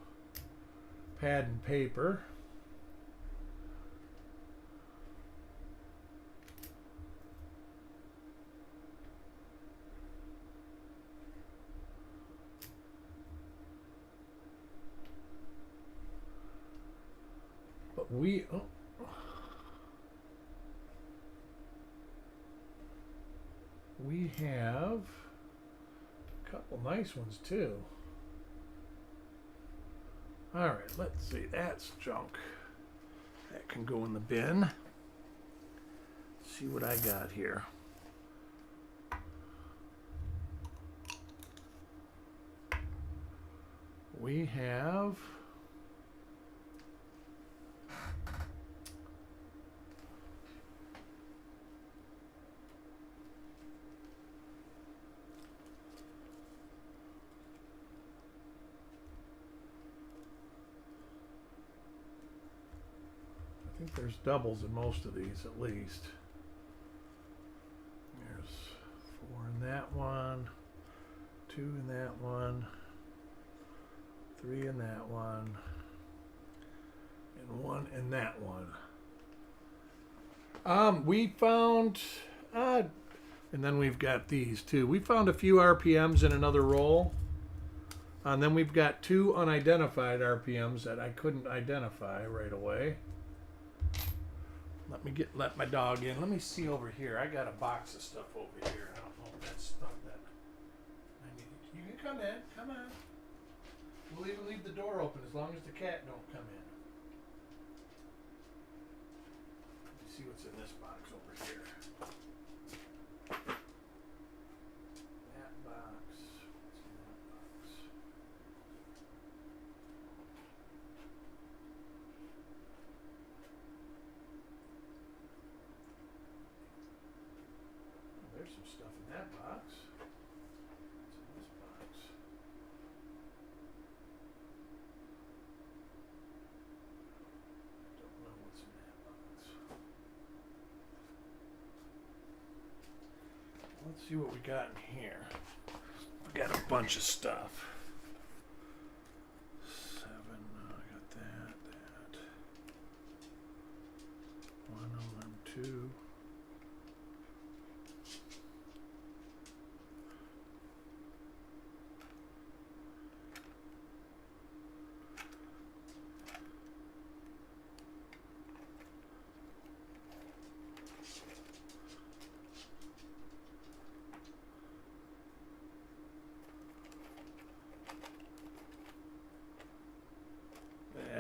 pad and paper. But we have a couple nice ones too. All right, let's see. That's junk. That can go in the bin. Let's see what I got here. We have I think there's doubles in most of these at least. There's 4 in that one, 2 in that one, 3 in that one, and 1 in that one. We found, and then we've got these too. We found a few RPMs in another roll. And then we've got 2 unidentified RPMs that I couldn't identify right away. Let my dog in. Let me see over here. I got a box of stuff over here. I don't know if that's stuff that I need. You can come in. Come on. We'll even leave the door open as long as the cat don't come in. Let me see what's in this box over here. That box. What's in that box? There's some stuff in that box. What's in this box? Don't know what's in that box. Let's see what we got in here. We got a bunch of stuff. 7, I got that. 1, 2.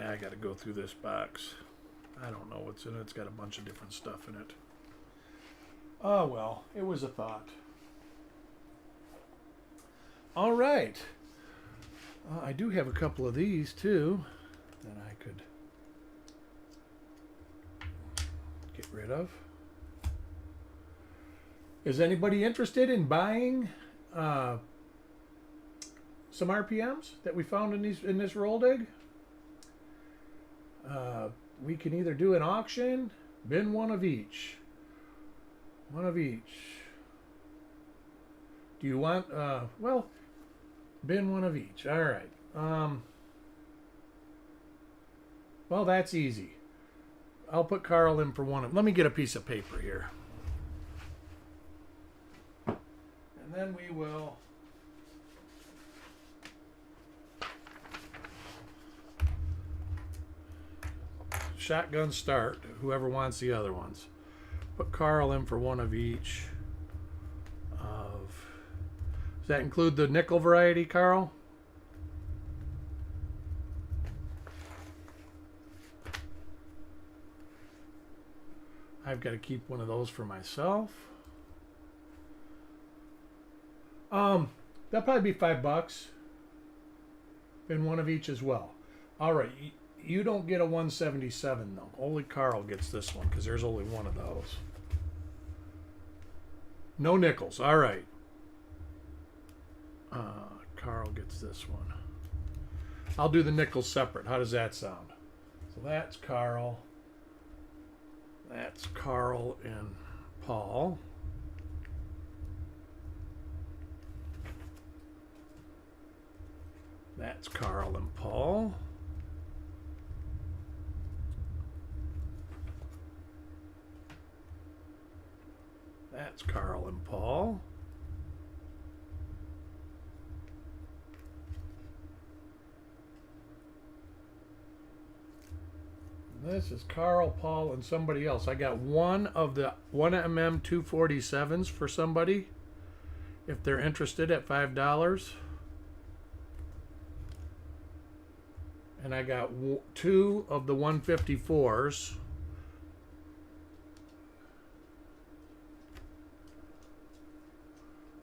I got to go through this box. I don't know what's in it. It's got a bunch of different stuff in it. Oh, well, it was a thought. All right. I do have a couple of these, too, that I could get rid of. Is anybody interested in buying some RPMs that we found in this roll dig? We can either do an auction, bin one of each. One of each. Do you want, well, bin one of each. All right. Well, that's easy. I'll put Carl in for one of, let me get a piece of paper here. And then we will shotgun start, whoever wants the other ones. Put Carl in for one of each. Does that include the nickel variety, Carl? I've got to keep one of those for myself. That'll probably be $5. And one of each as well. All right, you don't get a 177 though. Only Carl gets this one because there's only one of those. No nickels. All right. Carl gets this one. I'll do the nickels separate. How does that sound? So that's Carl. That's Carl and Paul. That's Carl and Paul. That's Carl and Paul. This is Carl, Paul, and somebody else. I got one of the 1mm 247s for somebody if they're interested at $5. And I got two of the 154s.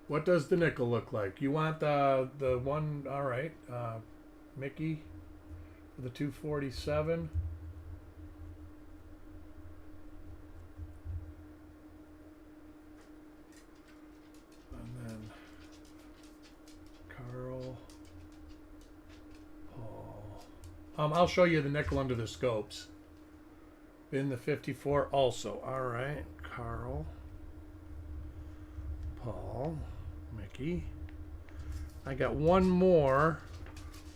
What does the nickel look like? You want the one, all right, Mickey, for the 247. And then Carl, Paul. I'll show you the nickel under the scopes. In the 54 also. All right, Carl, Paul, Mickey. I got one more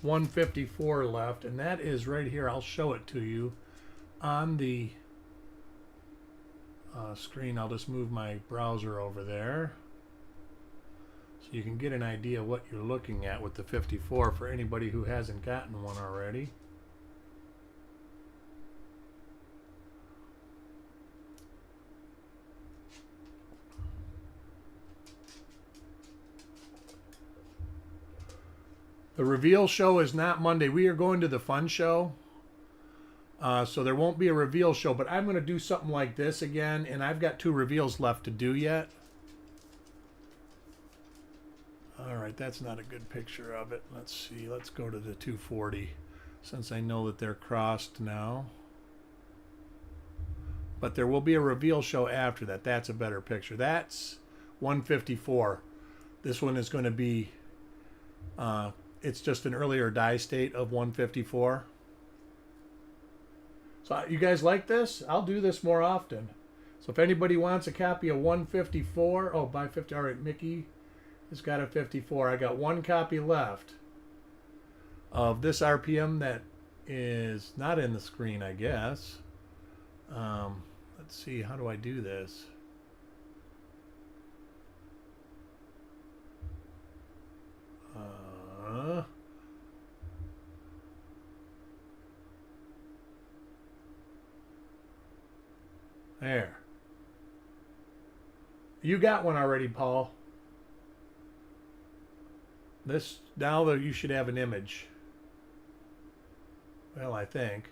154 left, and that is right here. I'll show it to you on the screen. I'll just move my browser over there so you can get an idea what you're looking at with the 54 for anybody who hasn't gotten one already. The reveal show is not Monday. We are going to the fun show. So there won't be a reveal show, but I'm going to do something like this again, and I've got 2 reveals left to do yet. All right, that's not a good picture of it. Let's see. Let's go to the 240 since I know that they're crossed now. But there will be a reveal show after that. That's a better picture. That's 154. This one is going to be... it's just an earlier die state of 154. So you guys like this? I'll do this more often. So if anybody wants a copy of 154, oh, buy 50. All right, Mickey has got a 54. I got one copy left of this RPM that is not in the screen, I guess. Let's see, how do I do this? There. You got one already, Paul. This, now that you should have an image. Well, I think.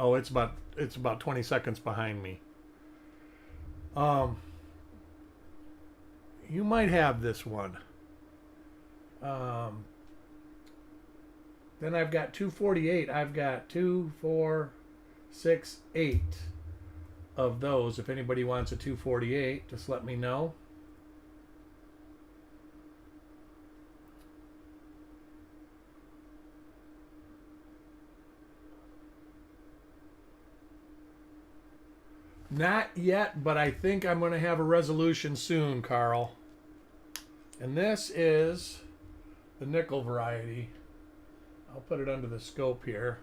Oh, it's about 20 seconds behind me. You might have this one. Then I've got 248. I've got 2, 4, 6, 8 of those. If anybody wants a 248, just let me know. Not yet, but I think I'm going to have a resolution soon, Carl. And this is the nickel variety. I'll put it under the scope here.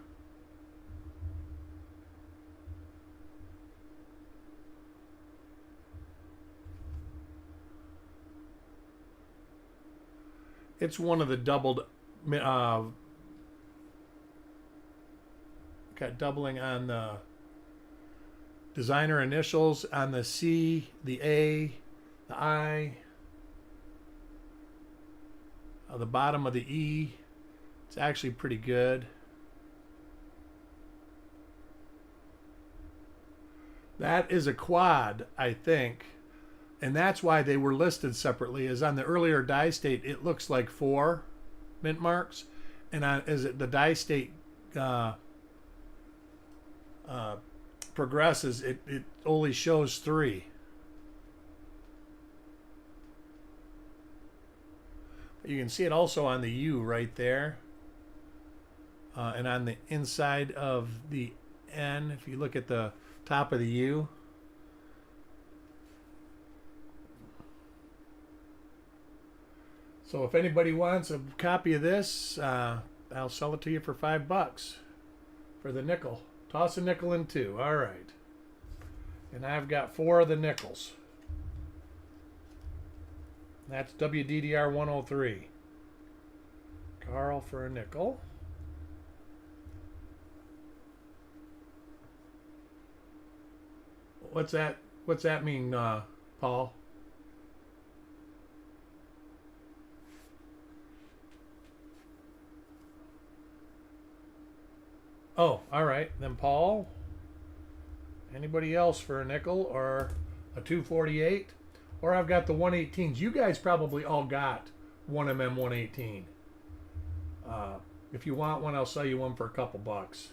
It's one of the doubled, got doubling on the designer initials, on the C, the A, the I, the bottom of the E. It's actually pretty good. That is a quad, I think. And that's why they were listed separately. Is on the earlier die state, it looks like 4 mint marks. And as the die state progresses, it only shows 3. But you can see it also on the U right there. And on the inside of the N, if you look at the top of the U. So if anybody wants a copy of this, I'll sell it to you for $5 for the nickel. Toss a nickel in two. All right. And I've got 4 of the nickels. That's WDDR 103. Carl for a nickel. What's that mean, Paul? Oh, all right. Then Paul. Anybody else for a nickel or a 248? Or I've got the 118s. You guys probably all got 1mm 118. If you want one, I'll sell you one for a couple bucks.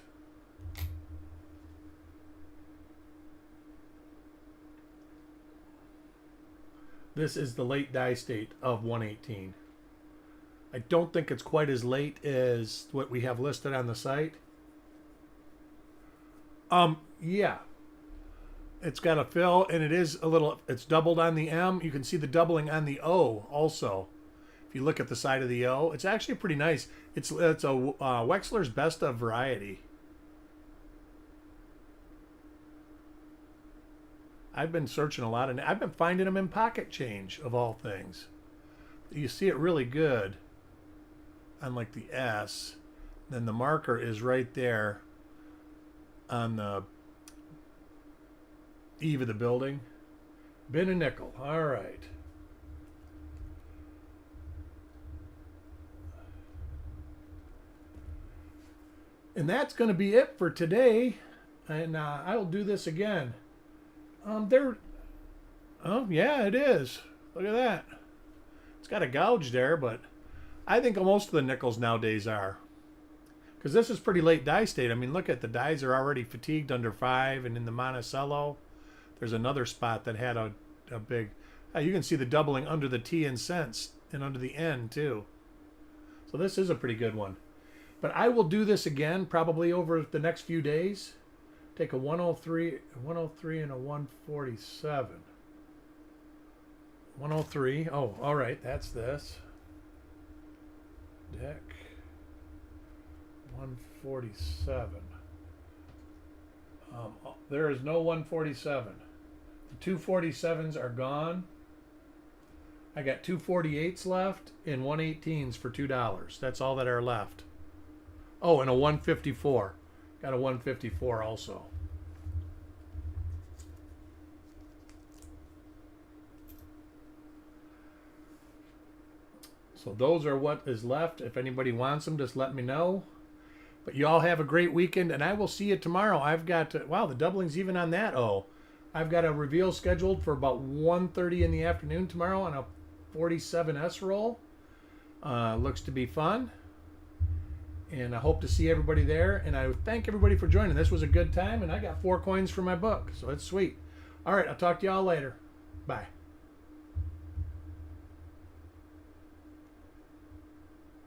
This is the late die state of 118. I don't think it's quite as late as what we have listed on the site. Yeah. It's got a fill, and it is a little, it's doubled on the M. You can see the doubling on the O also. If you look at the side of the O, it's actually pretty nice. It's a Wexler's Best of variety. I've been searching a lot, and I've been finding them in pocket change, of all things. You see it really good on like the S. Then the marker is right there on the eave of the building. Bin a nickel. All right. And that's going to be it for today. And I'll do this again. Oh, yeah, it is. Look at that. It's got a gouge there, but I think most of the nickels nowadays are. Because this is pretty late die state. I mean, look at the dies are already fatigued under 5, and in the Monticello, there's another spot that had a big... you can see the doubling under the T in cents and under the N, too. So this is a pretty good one. But I will do this again probably over the next few days. Take a 103 and a 147. 103. Oh, all right. That's this. Deck. 147. There is no 147. The 247s are gone. I got 248s left and 118s for $2. That's all that are left. Oh, and a 154. Got a 154 also. So those are what is left. If anybody wants them, just let me know. But you all have a great weekend, and I will see you tomorrow. I've got, wow, the doubling's even on that. Oh, I've got a reveal scheduled for about 1:30 in the afternoon tomorrow on a 47S roll. Looks to be fun. And I hope to see everybody there. And I thank everybody for joining. This was a good time, and I got 4 coins for my book, so it's sweet. All right, I'll talk to y'all later. Bye.